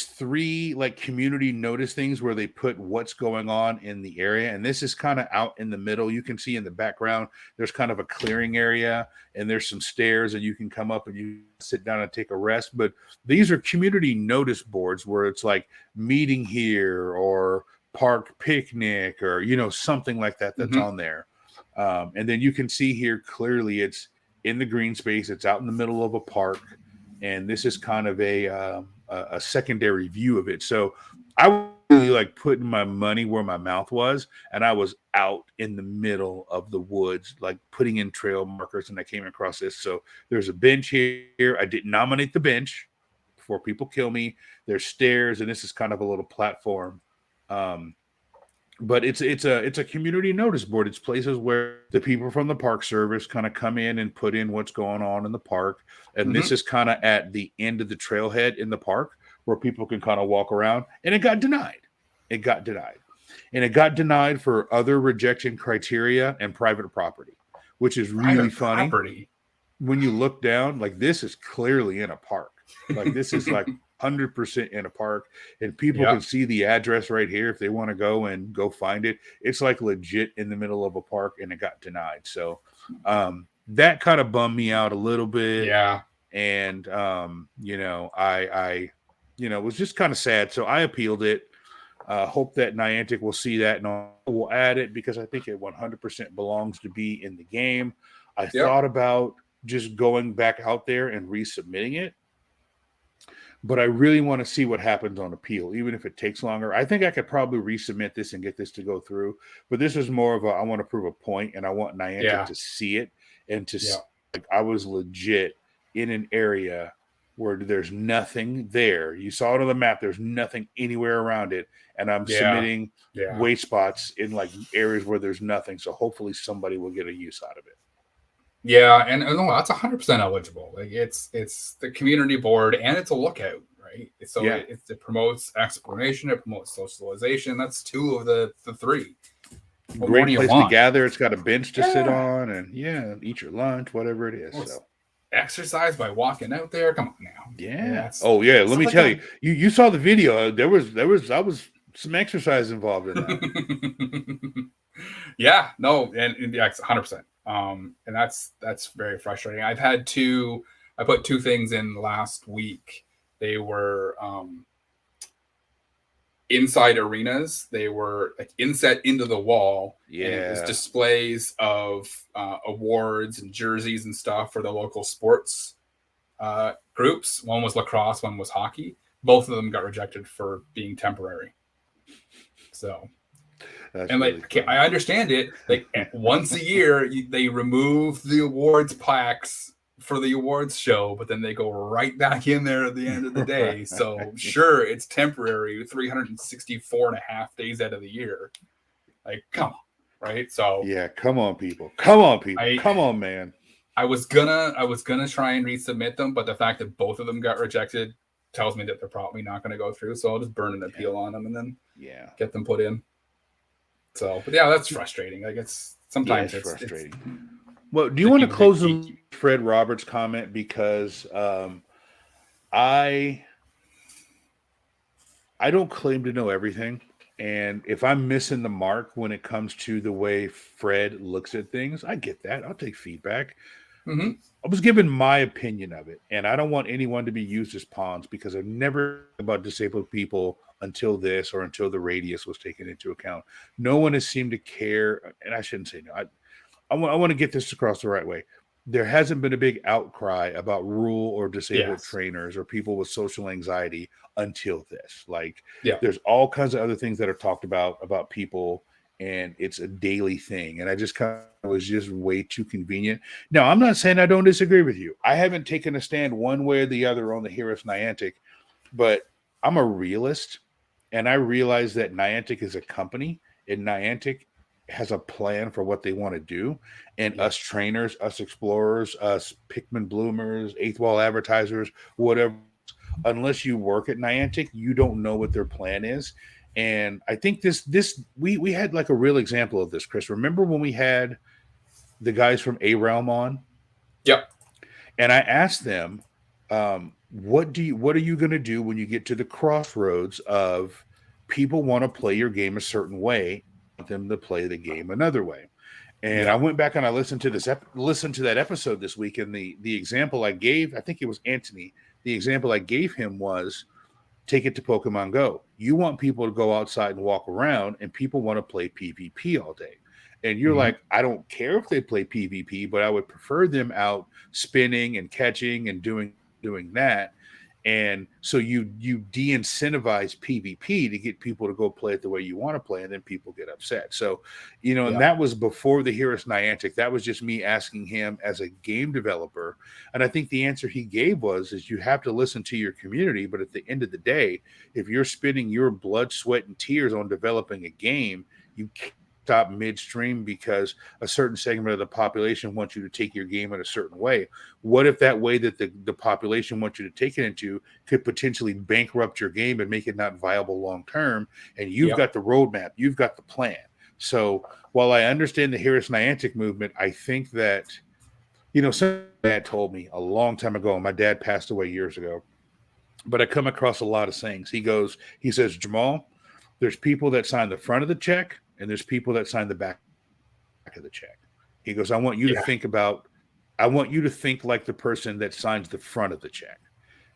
B: 3 like community notice things where they put what's going on in the area. And this is kind of out in the middle. You can see in the background, there's kind of a clearing area and there's some stairs and you can come up and you sit down and take a rest. But these are community notice boards where it's like meeting here or park picnic or, you know, something like that that's on there. And then you can see here clearly it's in the green space. It's out in the middle of a park. And this is kind of a secondary view of it. So I really like putting my money where my mouth was, and I was out in the middle of the woods, like putting in trail markers, and I came across this. So there's a bench here. I didn't nominate the bench before people kill me. There's stairs, and this is kind of a little platform. But it's a community notice board. It's places where the people from the Park Service kind of come in and put in what's going on in the park. And this is kind of at the end of the trailhead in the park where people can kind of walk around. And it got denied. And it got denied for other rejection criteria and private property, which is really funny. When you look down, like this is clearly in a park. Like this is like 100% in a park, and people can see the address right here if they want to go find it. It's like legit in the middle of a park, and it got denied. So that kind of bummed me out a little bit.
A: Yeah.
B: And you know, I was just kind of sad. So I appealed it. Hope that Niantic will see that and will add it because I think it 100% belongs to be in the game. I thought about just going back out there and resubmitting it. But I really want to see what happens on appeal, even if it takes longer. I think I could probably resubmit this and get this to go through. But this is more of I want to prove a point, and I want Niantic to see it and to see, like, I was legit in an area where there's nothing there. You saw it on the map. There's nothing anywhere around it. And I'm submitting Wayspots in like areas where there's nothing. So hopefully somebody will get a use out of it.
A: Yeah, and no, that's 100% eligible. Like it's the community board, and it's a lookout, right? So it promotes exploration, it promotes socialization. That's 2 of the 3.
B: Great place to gather. It's got a bench to sit on, and eat your lunch, whatever it is. So
A: exercise by walking out there. Come on now.
B: Yeah. Let me tell you. You saw the video. There was some exercise involved in that.
A: Yeah. No, and 100%. And that's very frustrating. I put 2 things in last week. They were inside arenas. They were like inset into the wall. Yeah. And it was displays of awards and jerseys and stuff for the local sports groups. One was lacrosse, one was hockey. Both of them got rejected for being temporary. So
B: That's
A: And
B: really
A: like,
B: funny.
A: I understand it. Like once a year, they remove the awards plaques for the awards show, but then they go right back in there at the end of the day.
B: Right.
A: So sure, it's temporary, 364 and a half days out of the year. Like, come on, right? So
B: Yeah, come on, people. Come on, people.
A: I
B: Come on, man.
A: I was gonna try and resubmit them, but the fact that both of them got rejected tells me that they're probably not going to go through. So I'll just burn an appeal on them and then get them put in. So, but yeah, that's frustrating. Like it's sometimes it's
B: frustrating. Well, do you want to close the Fred Roberts comment? Because I don't claim to know everything. And if I'm missing the mark when it comes to the way Fred looks at things, I get that. I'll take feedback.
A: Mm-hmm.
B: I was given my opinion of it, and I don't want anyone to be used as pawns because I've never about disabled people until this or until the radius was taken into account. No one has seemed to care, and I shouldn't say no. I want to get this across the right way. There hasn't been a big outcry about rural or disabled trainers or people with social anxiety until this. Like, there's all kinds of other things that are talked about people, and it's a daily thing. And I just kind of was just way too convenient. Now, I'm not saying I don't disagree with you. I haven't taken a stand one way or the other on the Harris Niantic, but I'm a realist, and I realize that Niantic is a company, and Niantic has a plan for what they want to do. And us trainers, us explorers, us Pikmin bloomers, eighth wall advertisers, whatever, unless you work at Niantic, you don't know what their plan is. And I think we had like a real example of this, Chris. Remember when we had the guys from A Realm on?
A: Yep.
B: And I asked them, what are you going to do when you get to the crossroads of people want to play your game a certain way, want them to play the game another way? And I went back and I listened to that episode this week, and the example I gave, I think it was Anthony. The example I gave him was, take it to Pokemon Go. You want people to go outside and walk around, and people want to play PvP all day. And you're like, I don't care if they play PvP, but I would prefer them out spinning and catching and doing that. And so you de-incentivize PvP to get people to go play it the way you want to play, and then people get upset. So, and that was before the Harris Niantic. That was just me asking him as a game developer. And I think the answer he gave is you have to listen to your community. But at the end of the day, if you're spending your blood, sweat, and tears on developing a game, you can't stop midstream because a certain segment of the population wants you to take your game in a certain way. What if that way that the population wants you to take it into could potentially bankrupt your game and make it not viable long term? And you've got the roadmap, you've got the plan. So while I understand the Harris Niantic movement, I think that, some dad told me a long time ago, and my dad passed away years ago, but I come across a lot of sayings. He says, Jamal, there's people that sign the front of the check, and there's people that sign the back of the check. He goes, I want you to think like the person that signs the front of the check.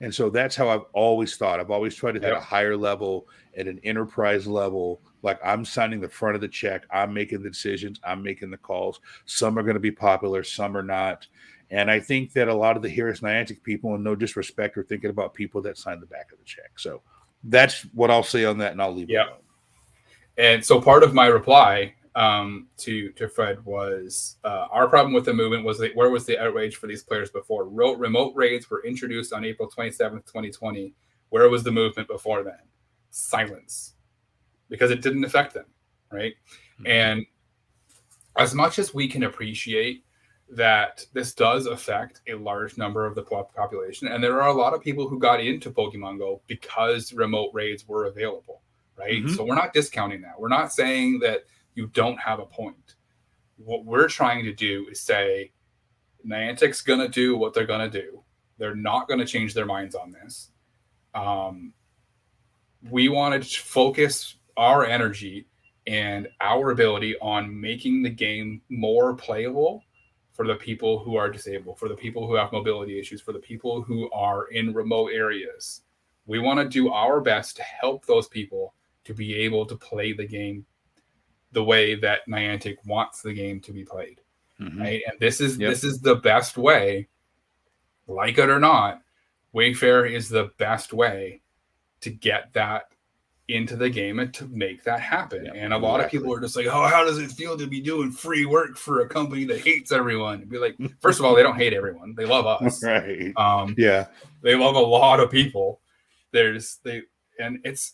B: And so that's how I've always thought. I've always tried it at a higher level, at an enterprise level. Like, I'm signing the front of the check. I'm making the decisions. I'm making the calls. Some are going to be popular. Some are not. And I think that a lot of the Harris Niantic people, and no disrespect, are thinking about people that sign the back of the check. So that's what I'll say on that, and I'll leave it alone.
A: And so part of my reply to Fred was our problem with the movement was that where was the outrage for these players before? Remote raids were introduced on April 27th, 2020. Where was the movement before then? Silence. Because it didn't affect them, right? Mm-hmm. And as much as we can appreciate that this does affect a large number of the population, and there are a lot of people who got into Pokemon Go because remote raids were available. Right. Mm-hmm. So we're not discounting that. We're not saying that you don't have a point. What we're trying to do is say Niantic's going to do what they're going to do. They're not going to change their minds on this. We want to focus our energy and our ability on making the game more playable for the people who are disabled, for the people who have mobility issues, for the people who are in remote areas. We want to do our best to help those people to be able to play the game the way that Niantic wants the game to be played. Mm-hmm. Right? And this is the best way, like it or not. Wayfarer is the best way to get that into the game and to make that happen.
B: Yep,
A: And a lot of people are just like, oh, how does it feel to be doing free work for a company that hates everyone? And be like, first of all, they don't hate everyone. They love us.
B: Right.
A: Yeah. They love a lot of people. And it's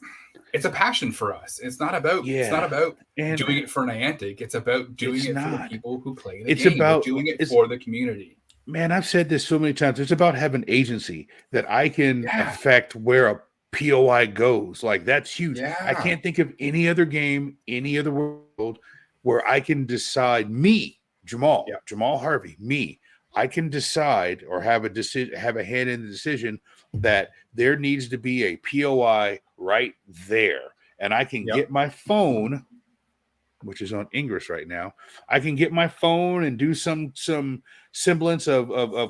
A: a passion for us. It's not about doing it for Niantic. It's about doing it for the people who play the game. We're doing it for the community.
B: Man, I've said this so many times. It's about having agency that I can affect where a POI goes. Like, that's huge.
A: Yeah.
B: I can't think of any other game, any other world where I can decide, me, Jamal Harvey, I can decide or have a hand in the decision that there needs to be a POI right there. And I can get my phone, which is on English right now. I can get my phone and do some semblance of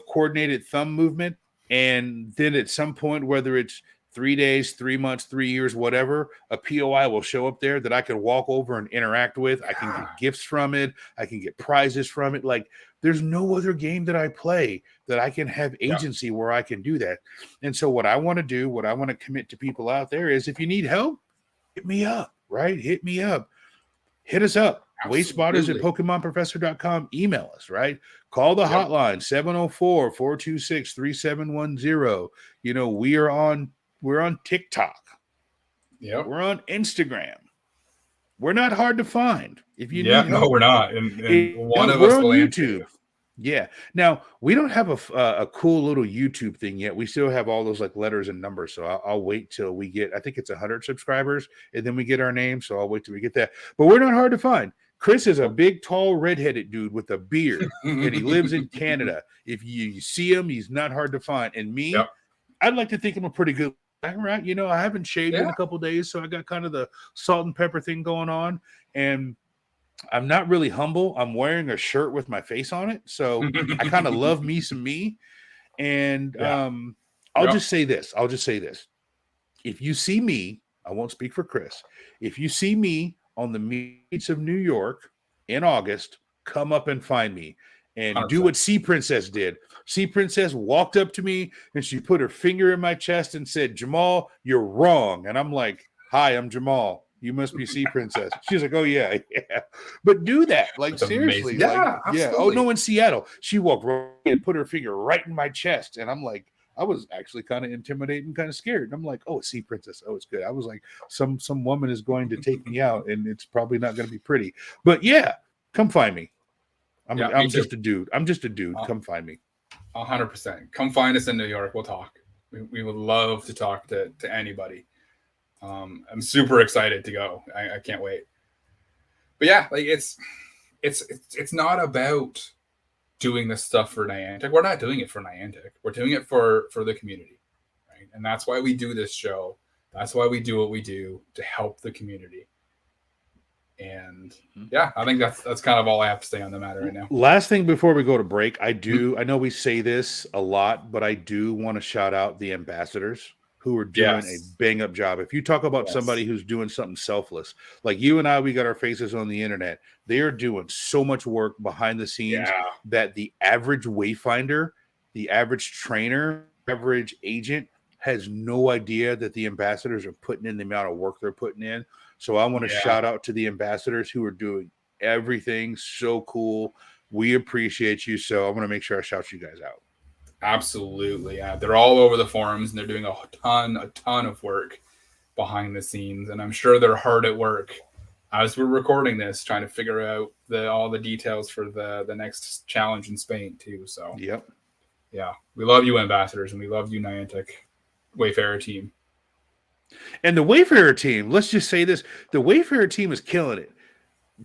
B: coordinated thumb movement. And then at some point, whether it's 3 days, 3 months, 3 years, whatever, a POI will show up there that I can walk over and interact with. I can get gifts from it. I can get prizes from it. Like, there's no other game that I play that I can have agency where I can do that. And so what I want to do, what I want to commit to people out there is, if you need help, hit me up, right? Hit me up. Hit us up. Wayspotters at PokemonProfessor.com. Email us, right? Call the hotline, 704-426-3710. You know, we're on TikTok. Yeah. We're on Instagram. We're not hard to find. If you need help.
A: No, we're not. And one of us will
B: YouTube. Yeah. Now, we don't have a cool little YouTube thing yet. We still have all those like letters and numbers. So I'll wait till we get, I think it's 100 subscribers, and then we get our name. So I'll wait till we get that. But we're not hard to find. Chris is a big, tall, redheaded dude with a beard, and he lives in Canada. If you see him, he's not hard to find. And me, I'd like to think I'm a pretty good guy, right? You know, I haven't shaved in a couple of days, so I got kind of the salt and pepper thing going on. And I'm not really humble. I'm wearing a shirt with my face on it. So I kind of love me some me. And I'll just say this. If you see me, I won't speak for Chris. If you see me on the meets of New York in August, come up and find me and 100%. Do what Sea Princess did. Sea Princess walked up to me and she put her finger in my chest and said, "Jamal, you're wrong." And I'm like, "Hi, I'm Jamal. You must be Sea Princess." She's like, "Oh yeah." But do that, like, that's seriously.
A: Amazing. Yeah, absolutely.
B: Oh no, in Seattle, she walked right and put her finger right in my chest, and I'm like, I was actually kind of intimidated and kind of scared. And I'm like, "Oh, Sea Princess. Oh, it's good." I was like, some woman is going to take me out, and it's probably not going to be pretty. But yeah, come find me. I'm just a dude. Come find me.
A: 100%. Come find us in New York. We'll talk. We would love to talk to anybody. I'm super excited to go. I can't wait. But yeah, like it's not about doing this stuff for Niantic. We're not doing it for Niantic. We're doing it for the community, right? And that's why we do this show. That's why we do what we do, to help the community. And yeah, I think that's kind of all I have to say on the matter right now.
B: Last thing before we go to break, I know we say this a lot, but I do want to shout out the ambassadors who are doing a bang up job. If you talk about somebody who's doing something selfless, like you and I, we got our faces on the internet. They are doing so much work behind the scenes that the average wayfinder, the average trainer, average agent has no idea that the ambassadors are putting in the amount of work they're putting in. So I want to shout out to the ambassadors who are doing everything so cool. We appreciate you. So I want to make sure I shout you guys out.
A: Absolutely. Yeah. They're all over the forums, and they're doing a ton of work behind the scenes. And I'm sure they're hard at work as we're recording this, trying to figure out all the details for the next challenge in Spain too. So yeah, we love you, ambassadors, and we love you, Niantic Wayfarer team.
B: And the Wayfarer team, let's just say this, the Wayfarer team is killing it.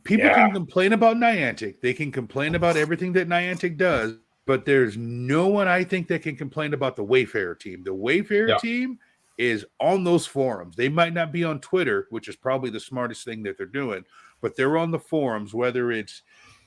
B: People can complain about Niantic. They can complain about everything that Niantic does, but there's no one, I think, that can complain about the Wayfarer team. The Wayfarer team is on those forums. They might not be on Twitter, which is probably the smartest thing that they're doing, but they're on the forums, whether it's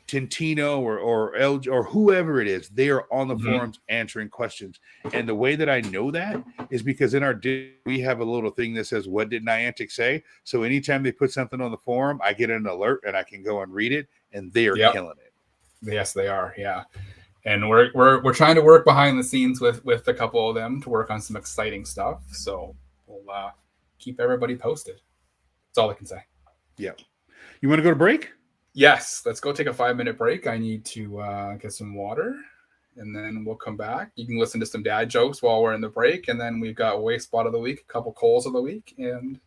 B: Tintino or whoever it is. They are on the forums answering questions. And the way that I know that is because in our we have a little thing that says, "What did Niantic say?" So anytime they put something on the forum, I get an alert and I can go and read it, and they are killing it.
A: Yes, they are. Yeah. And we're trying to work behind the scenes with a couple of them to work on some exciting stuff. So we'll keep everybody posted. That's all I can say.
B: Yep. You want to go to break?
A: Yes, let's go take a 5-minute break. I need to get some water, and then we'll come back. You can listen to some dad jokes while we're in the break, and then we've got Wayspot of the week, a couple Coles of the week, and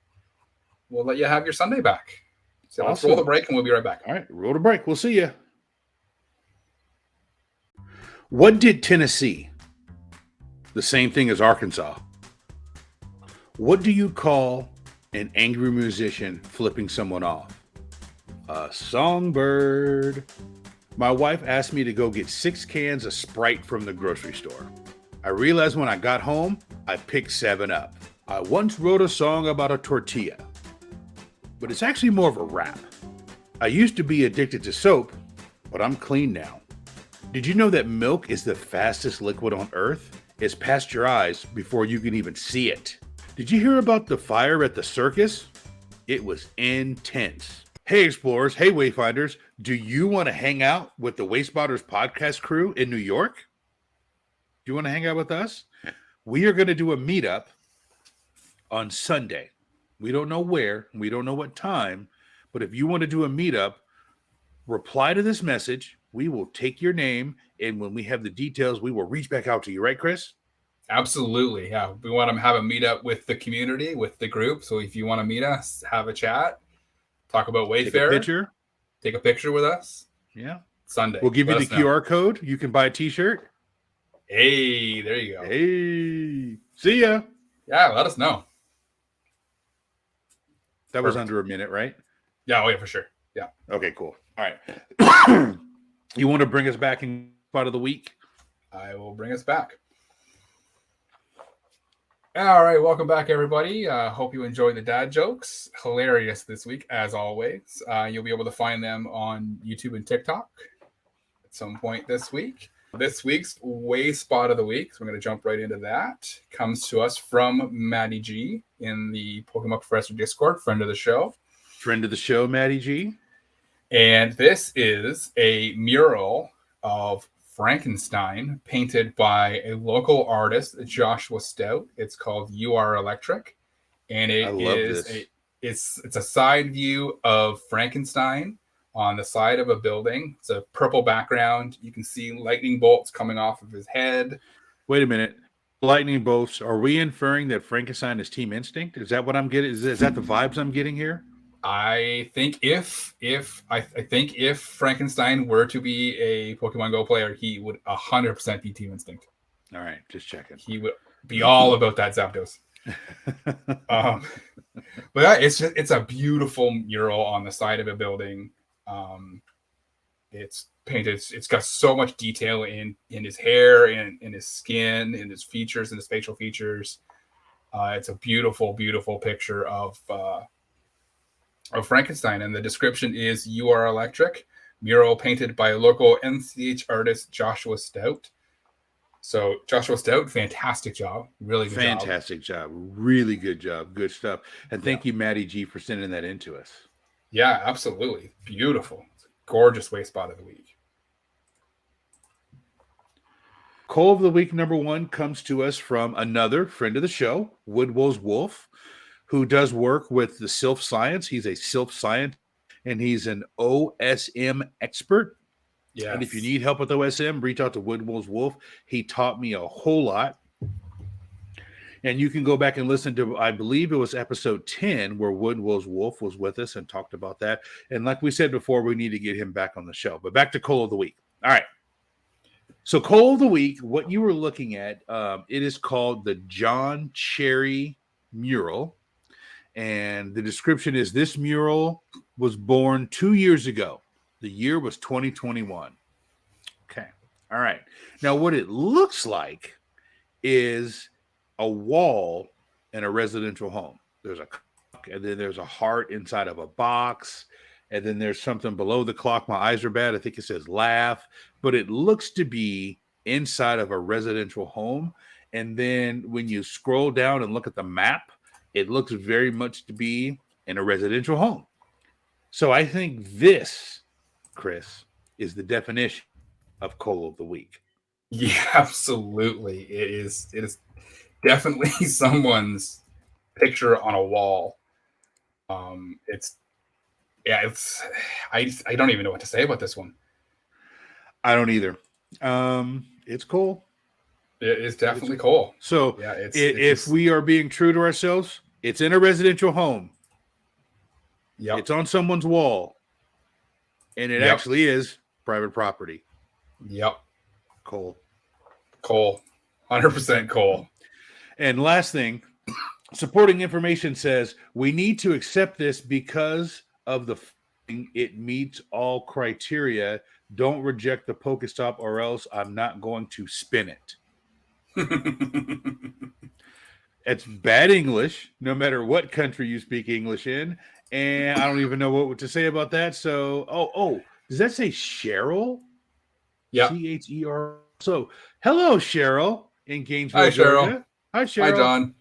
A: we'll let you have your Sunday back. So Let's roll the break, and we'll be right back.
B: All right, roll the break. We'll see you. What did Tennessee? The same thing as Arkansas. What do you call an angry musician flipping someone off? A songbird. My wife asked me to go get 6 cans of Sprite from the grocery store. I realized when I got home, I picked 7 up. I once wrote a song about a tortilla, but it's actually more of a rap. I used to be addicted to soap, but I'm clean now. Did you know that milk is the fastest liquid on Earth? It's pasteurized before you can even see it. Did you hear about the fire at the circus? It was intense. Hey explorers, hey wayfinders, do you want to hang out with the Wayspotters podcast crew in New York? Do you want to hang out with us? We are going to do a meetup on Sunday. We don't know where, we don't know what time, but if you want to do a meetup, reply to this message. We will take your name, and when we have the details, we will reach back out to you. Right, Chris?
A: Absolutely, yeah. We want to have a meetup with the community, with the group. So if you want to meet us, have a chat, talk about Wayfarer, take a picture with us.
B: Yeah.
A: Sunday.
B: We'll give you the QR code. You can buy a t-shirt.
A: Hey, there you go.
B: Hey, see ya.
A: Yeah, let us know.
B: That was under a minute, right?
A: Yeah, oh yeah, for sure. Yeah.
B: Okay, cool. All right. You want to bring us back in spot of the week?
A: I will bring us back. All right, welcome back, everybody. Hope you enjoyed the dad jokes. Hilarious this week, as always. You'll be able to find them on YouTube and TikTok at some point this week. This week's Wayspot of the week, so we're going to jump right into that, comes to us from Maddie G in the Pokemon Professor Discord, friend of the show.
B: Friend of the show, Maddie G.
A: And this is a mural of Frankenstein painted by a local artist, Joshua Stout. It's called You Are Electric. And it's a side view of Frankenstein on the side of a building. It's a purple background. You can see lightning bolts coming off of his head.
B: Wait a minute. Lightning bolts. Are we inferring that Frankenstein is Team Instinct? Is that what I'm getting? Is that the vibes I'm getting here?
A: I think if Frankenstein were to be a Pokemon Go player, he would 100% be Team Instinct.
B: All right, just checking.
A: He would be all about that Zapdos. But yeah, it's a beautiful mural on the side of a building. It's painted. It's got so much detail in his hair, in his skin, in his features, in his facial features. It's a beautiful, beautiful picture of Frankenstein, and the description is You Are Electric, mural painted by local NCH artist Joshua Stout. So Joshua Stout, fantastic job. Really good
B: fantastic job. Really good job. Good stuff. And thank you, Maddie G, for sending that in to us.
A: Yeah, absolutely. Beautiful. Gorgeous Wayspot of the week.
B: Call of the week number 1 comes to us from another friend of the show, Woodwell's Wolf, who does work with the Sylph Science. He's a Sylph Scientist, and he's an OSM expert.
A: Yes.
B: And if you need help with OSM, reach out to Woodwell's Wolf. He taught me a whole lot. And you can go back and listen to, I believe it was episode 10, where Woodwell's Wolf was with us and talked about that. And like we said before, we need to get him back on the show. But back to Call of the Week. All right. So Call of the Week, what you were looking at, it is called the John Cherry Mural. And the description is, this mural was born 2 years ago. The year was 2021. Okay. All right. Now, what it looks like is a wall in a residential home. There's a clock, and then there's a heart inside of a box. And then there's something below the clock. My eyes are bad. I think it says laugh. But it looks to be inside of a residential home. And then when you scroll down and look at the map, it looks very much to be in a residential home. So I think this, Chris, is the definition of Call of the Week.
A: Yeah, absolutely. It is definitely someone's picture on a wall. It's I don't even know what to say about this one.
B: I don't either. It's cool.
A: It is definitely cool.
B: So
A: yeah,
B: if we are being true to ourselves, it's in a residential home.
A: Yep.
B: It's on someone's wall. And it actually is private property.
A: Yep.
B: Cool.
A: 100% cool.
B: And last thing, supporting information says we need to accept this because of the it meets all criteria. Don't reject the Pokestop or else I'm not going to spin it. It's bad English, no matter what country you speak English in. And I don't even know what to say about that. So, does that say Cheryl?
A: Yeah.
B: Cheryl. So, hello, Cheryl in Gainesville,
A: Hi, Cheryl.
B: Georgia. Hi, Cheryl.
A: Hi, John.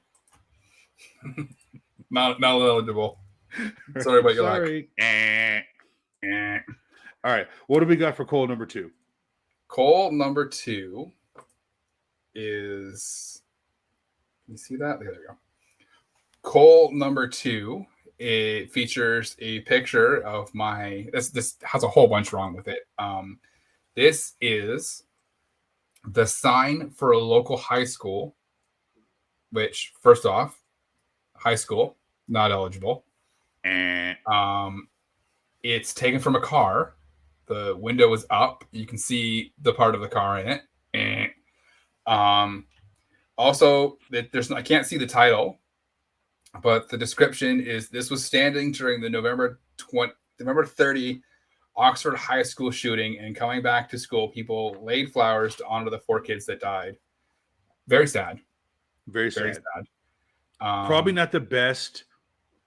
A: not eligible. Sorry about your luck.
B: All right. What do we got for coal number 2?
A: Coal number 2 is. Can you see that? There we go. Coal number 2. It features a picture of my. This has a whole bunch wrong with it. This is the sign for a local high school. Which, first off, high school not eligible. It's taken from a car. The window is up. You can see the part of the car in it. Also, I can't see the title, but the description is this was standing during the November 30 Oxford High School shooting, and coming back to school, people laid flowers to honor the 4 kids that died. Very sad.
B: Very sad. Probably not the best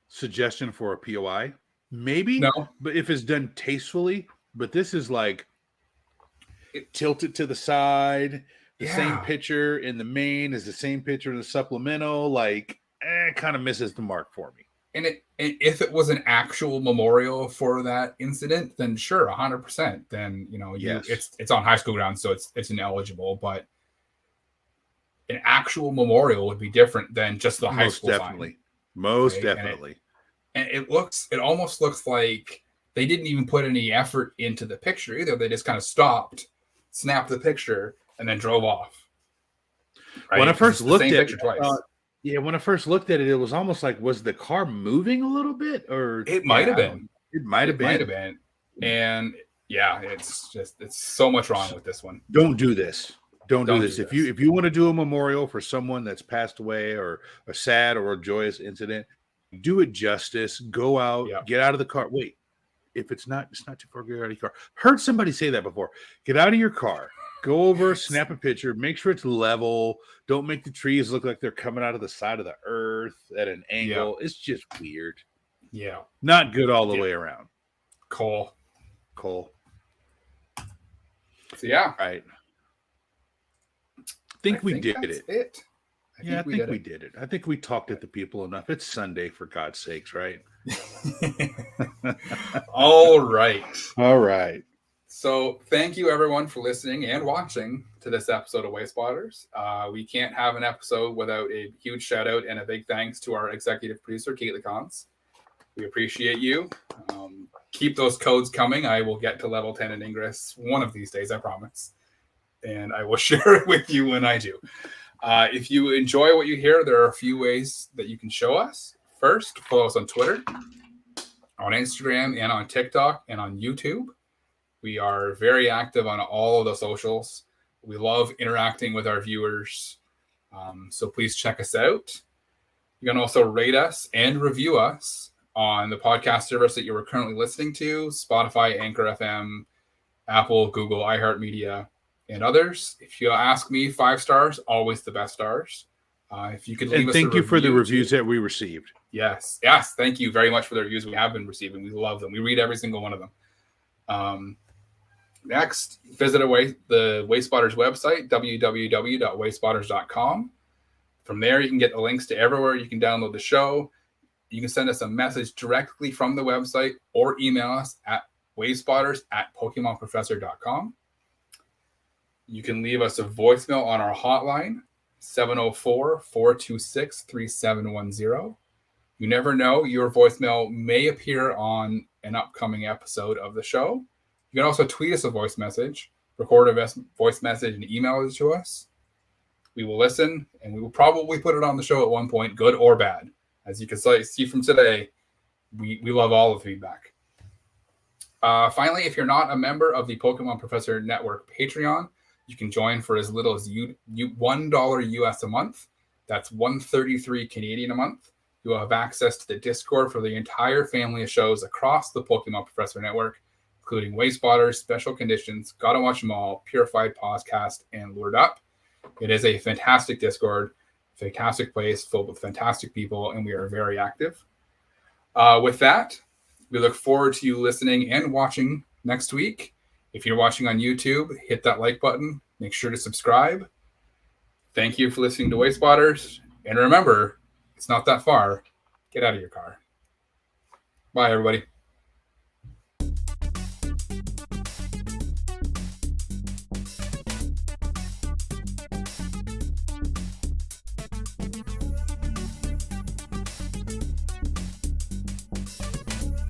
B: suggestion for a POI. Maybe,
A: no,
B: but if it's done tastefully. But this is like tilted to the side. The same picture in the main is the same picture in the supplemental. Like, it kind of misses the mark for me.
A: And if it was an actual memorial for that incident, then sure, 100%. Then it's on high school grounds, so it's ineligible. But an actual memorial would be different than just the high school sign.
B: Most definitely.
A: And it almost looks like they didn't even put any effort into the picture either. They just kind of stopped, snapped the picture, and then drove off. Right?
B: When I first looked at it,
A: when I first looked at it,
B: it was almost like, was the car moving a little bit? Or
A: it might have been.
B: It might have
A: been. And it's so much wrong with this one.
B: Don't do this. Don't do this. If you want to do a memorial for someone that's passed away or a sad or a joyous incident, do it justice. Go out, get out of the car. Wait, if it's not too far, get out of your car. Heard somebody say that before. Get out of your car. Go over, snap a picture, make sure it's level. Don't make the trees look like they're coming out of the side of the earth at an angle. It's just weird.
A: Yeah.
B: Not good all the way around.
A: Cool.
B: So
A: yeah.
B: Right. I think we did it. I think we did it. I think we talked at the people enough. It's Sunday, for God's sakes, right?
A: All right.
B: So
A: thank you, everyone, for listening and watching to this episode of Wayspoters. We can't have an episode without a huge shout out and a big thanks to our executive producer, KatettheKonz. We appreciate you. Keep those codes coming. I will get to level 10 in Ingress one of these days, I promise. And I will share it with you when I do. If you enjoy what you hear, there are a few ways that you can show us. First, follow us on Twitter, on Instagram, and on TikTok, and on YouTube. We are very active on all of the socials. We love interacting with our viewers. So please check us out. You can also rate us and review us on the podcast service that you are currently listening to: Spotify, Anchor FM, Apple, Google, iHeartMedia, and others. If you ask me, 5 stars, always the best stars. If you could leave us a review.
B: Thank you for the reviews that we received.
A: Yes. Thank you very much for the reviews we have been receiving. We love them. We read every single one of them. Next, visit the Wayspotters website, www.wayspotters.com. From there, you can get the links to everywhere you can download the show. You can send us a message directly from the website or email us at wayspotters@pokemonprofessor.com. You can leave us a voicemail on our hotline, 704-426-3710. You never know, your voicemail may appear on an upcoming episode of the show. You can also tweet us a voice message, record a voice message, and email it to us. We will listen, and we will probably put it on the show at one point, good or bad. As you can see from today, we love all the feedback. Finally, if you're not a member of the Pokemon Professor Network Patreon, you can join for as little as $1 US a month. That's $133 Canadian a month. You will have access to the Discord for the entire family of shows across the Pokemon Professor Network, including Wayspotters, Special Conditions, Gotta Watch 'Em All, Purified Podcast, and Lured Up. It is a fantastic Discord, fantastic place filled with fantastic people, and we are very active. With that, we look forward to you listening and watching next week. If you're watching on YouTube, hit that like button. Make sure to subscribe. Thank you for listening to Wayspotters. And remember, it's not that far. Get out of your car. Bye, everybody.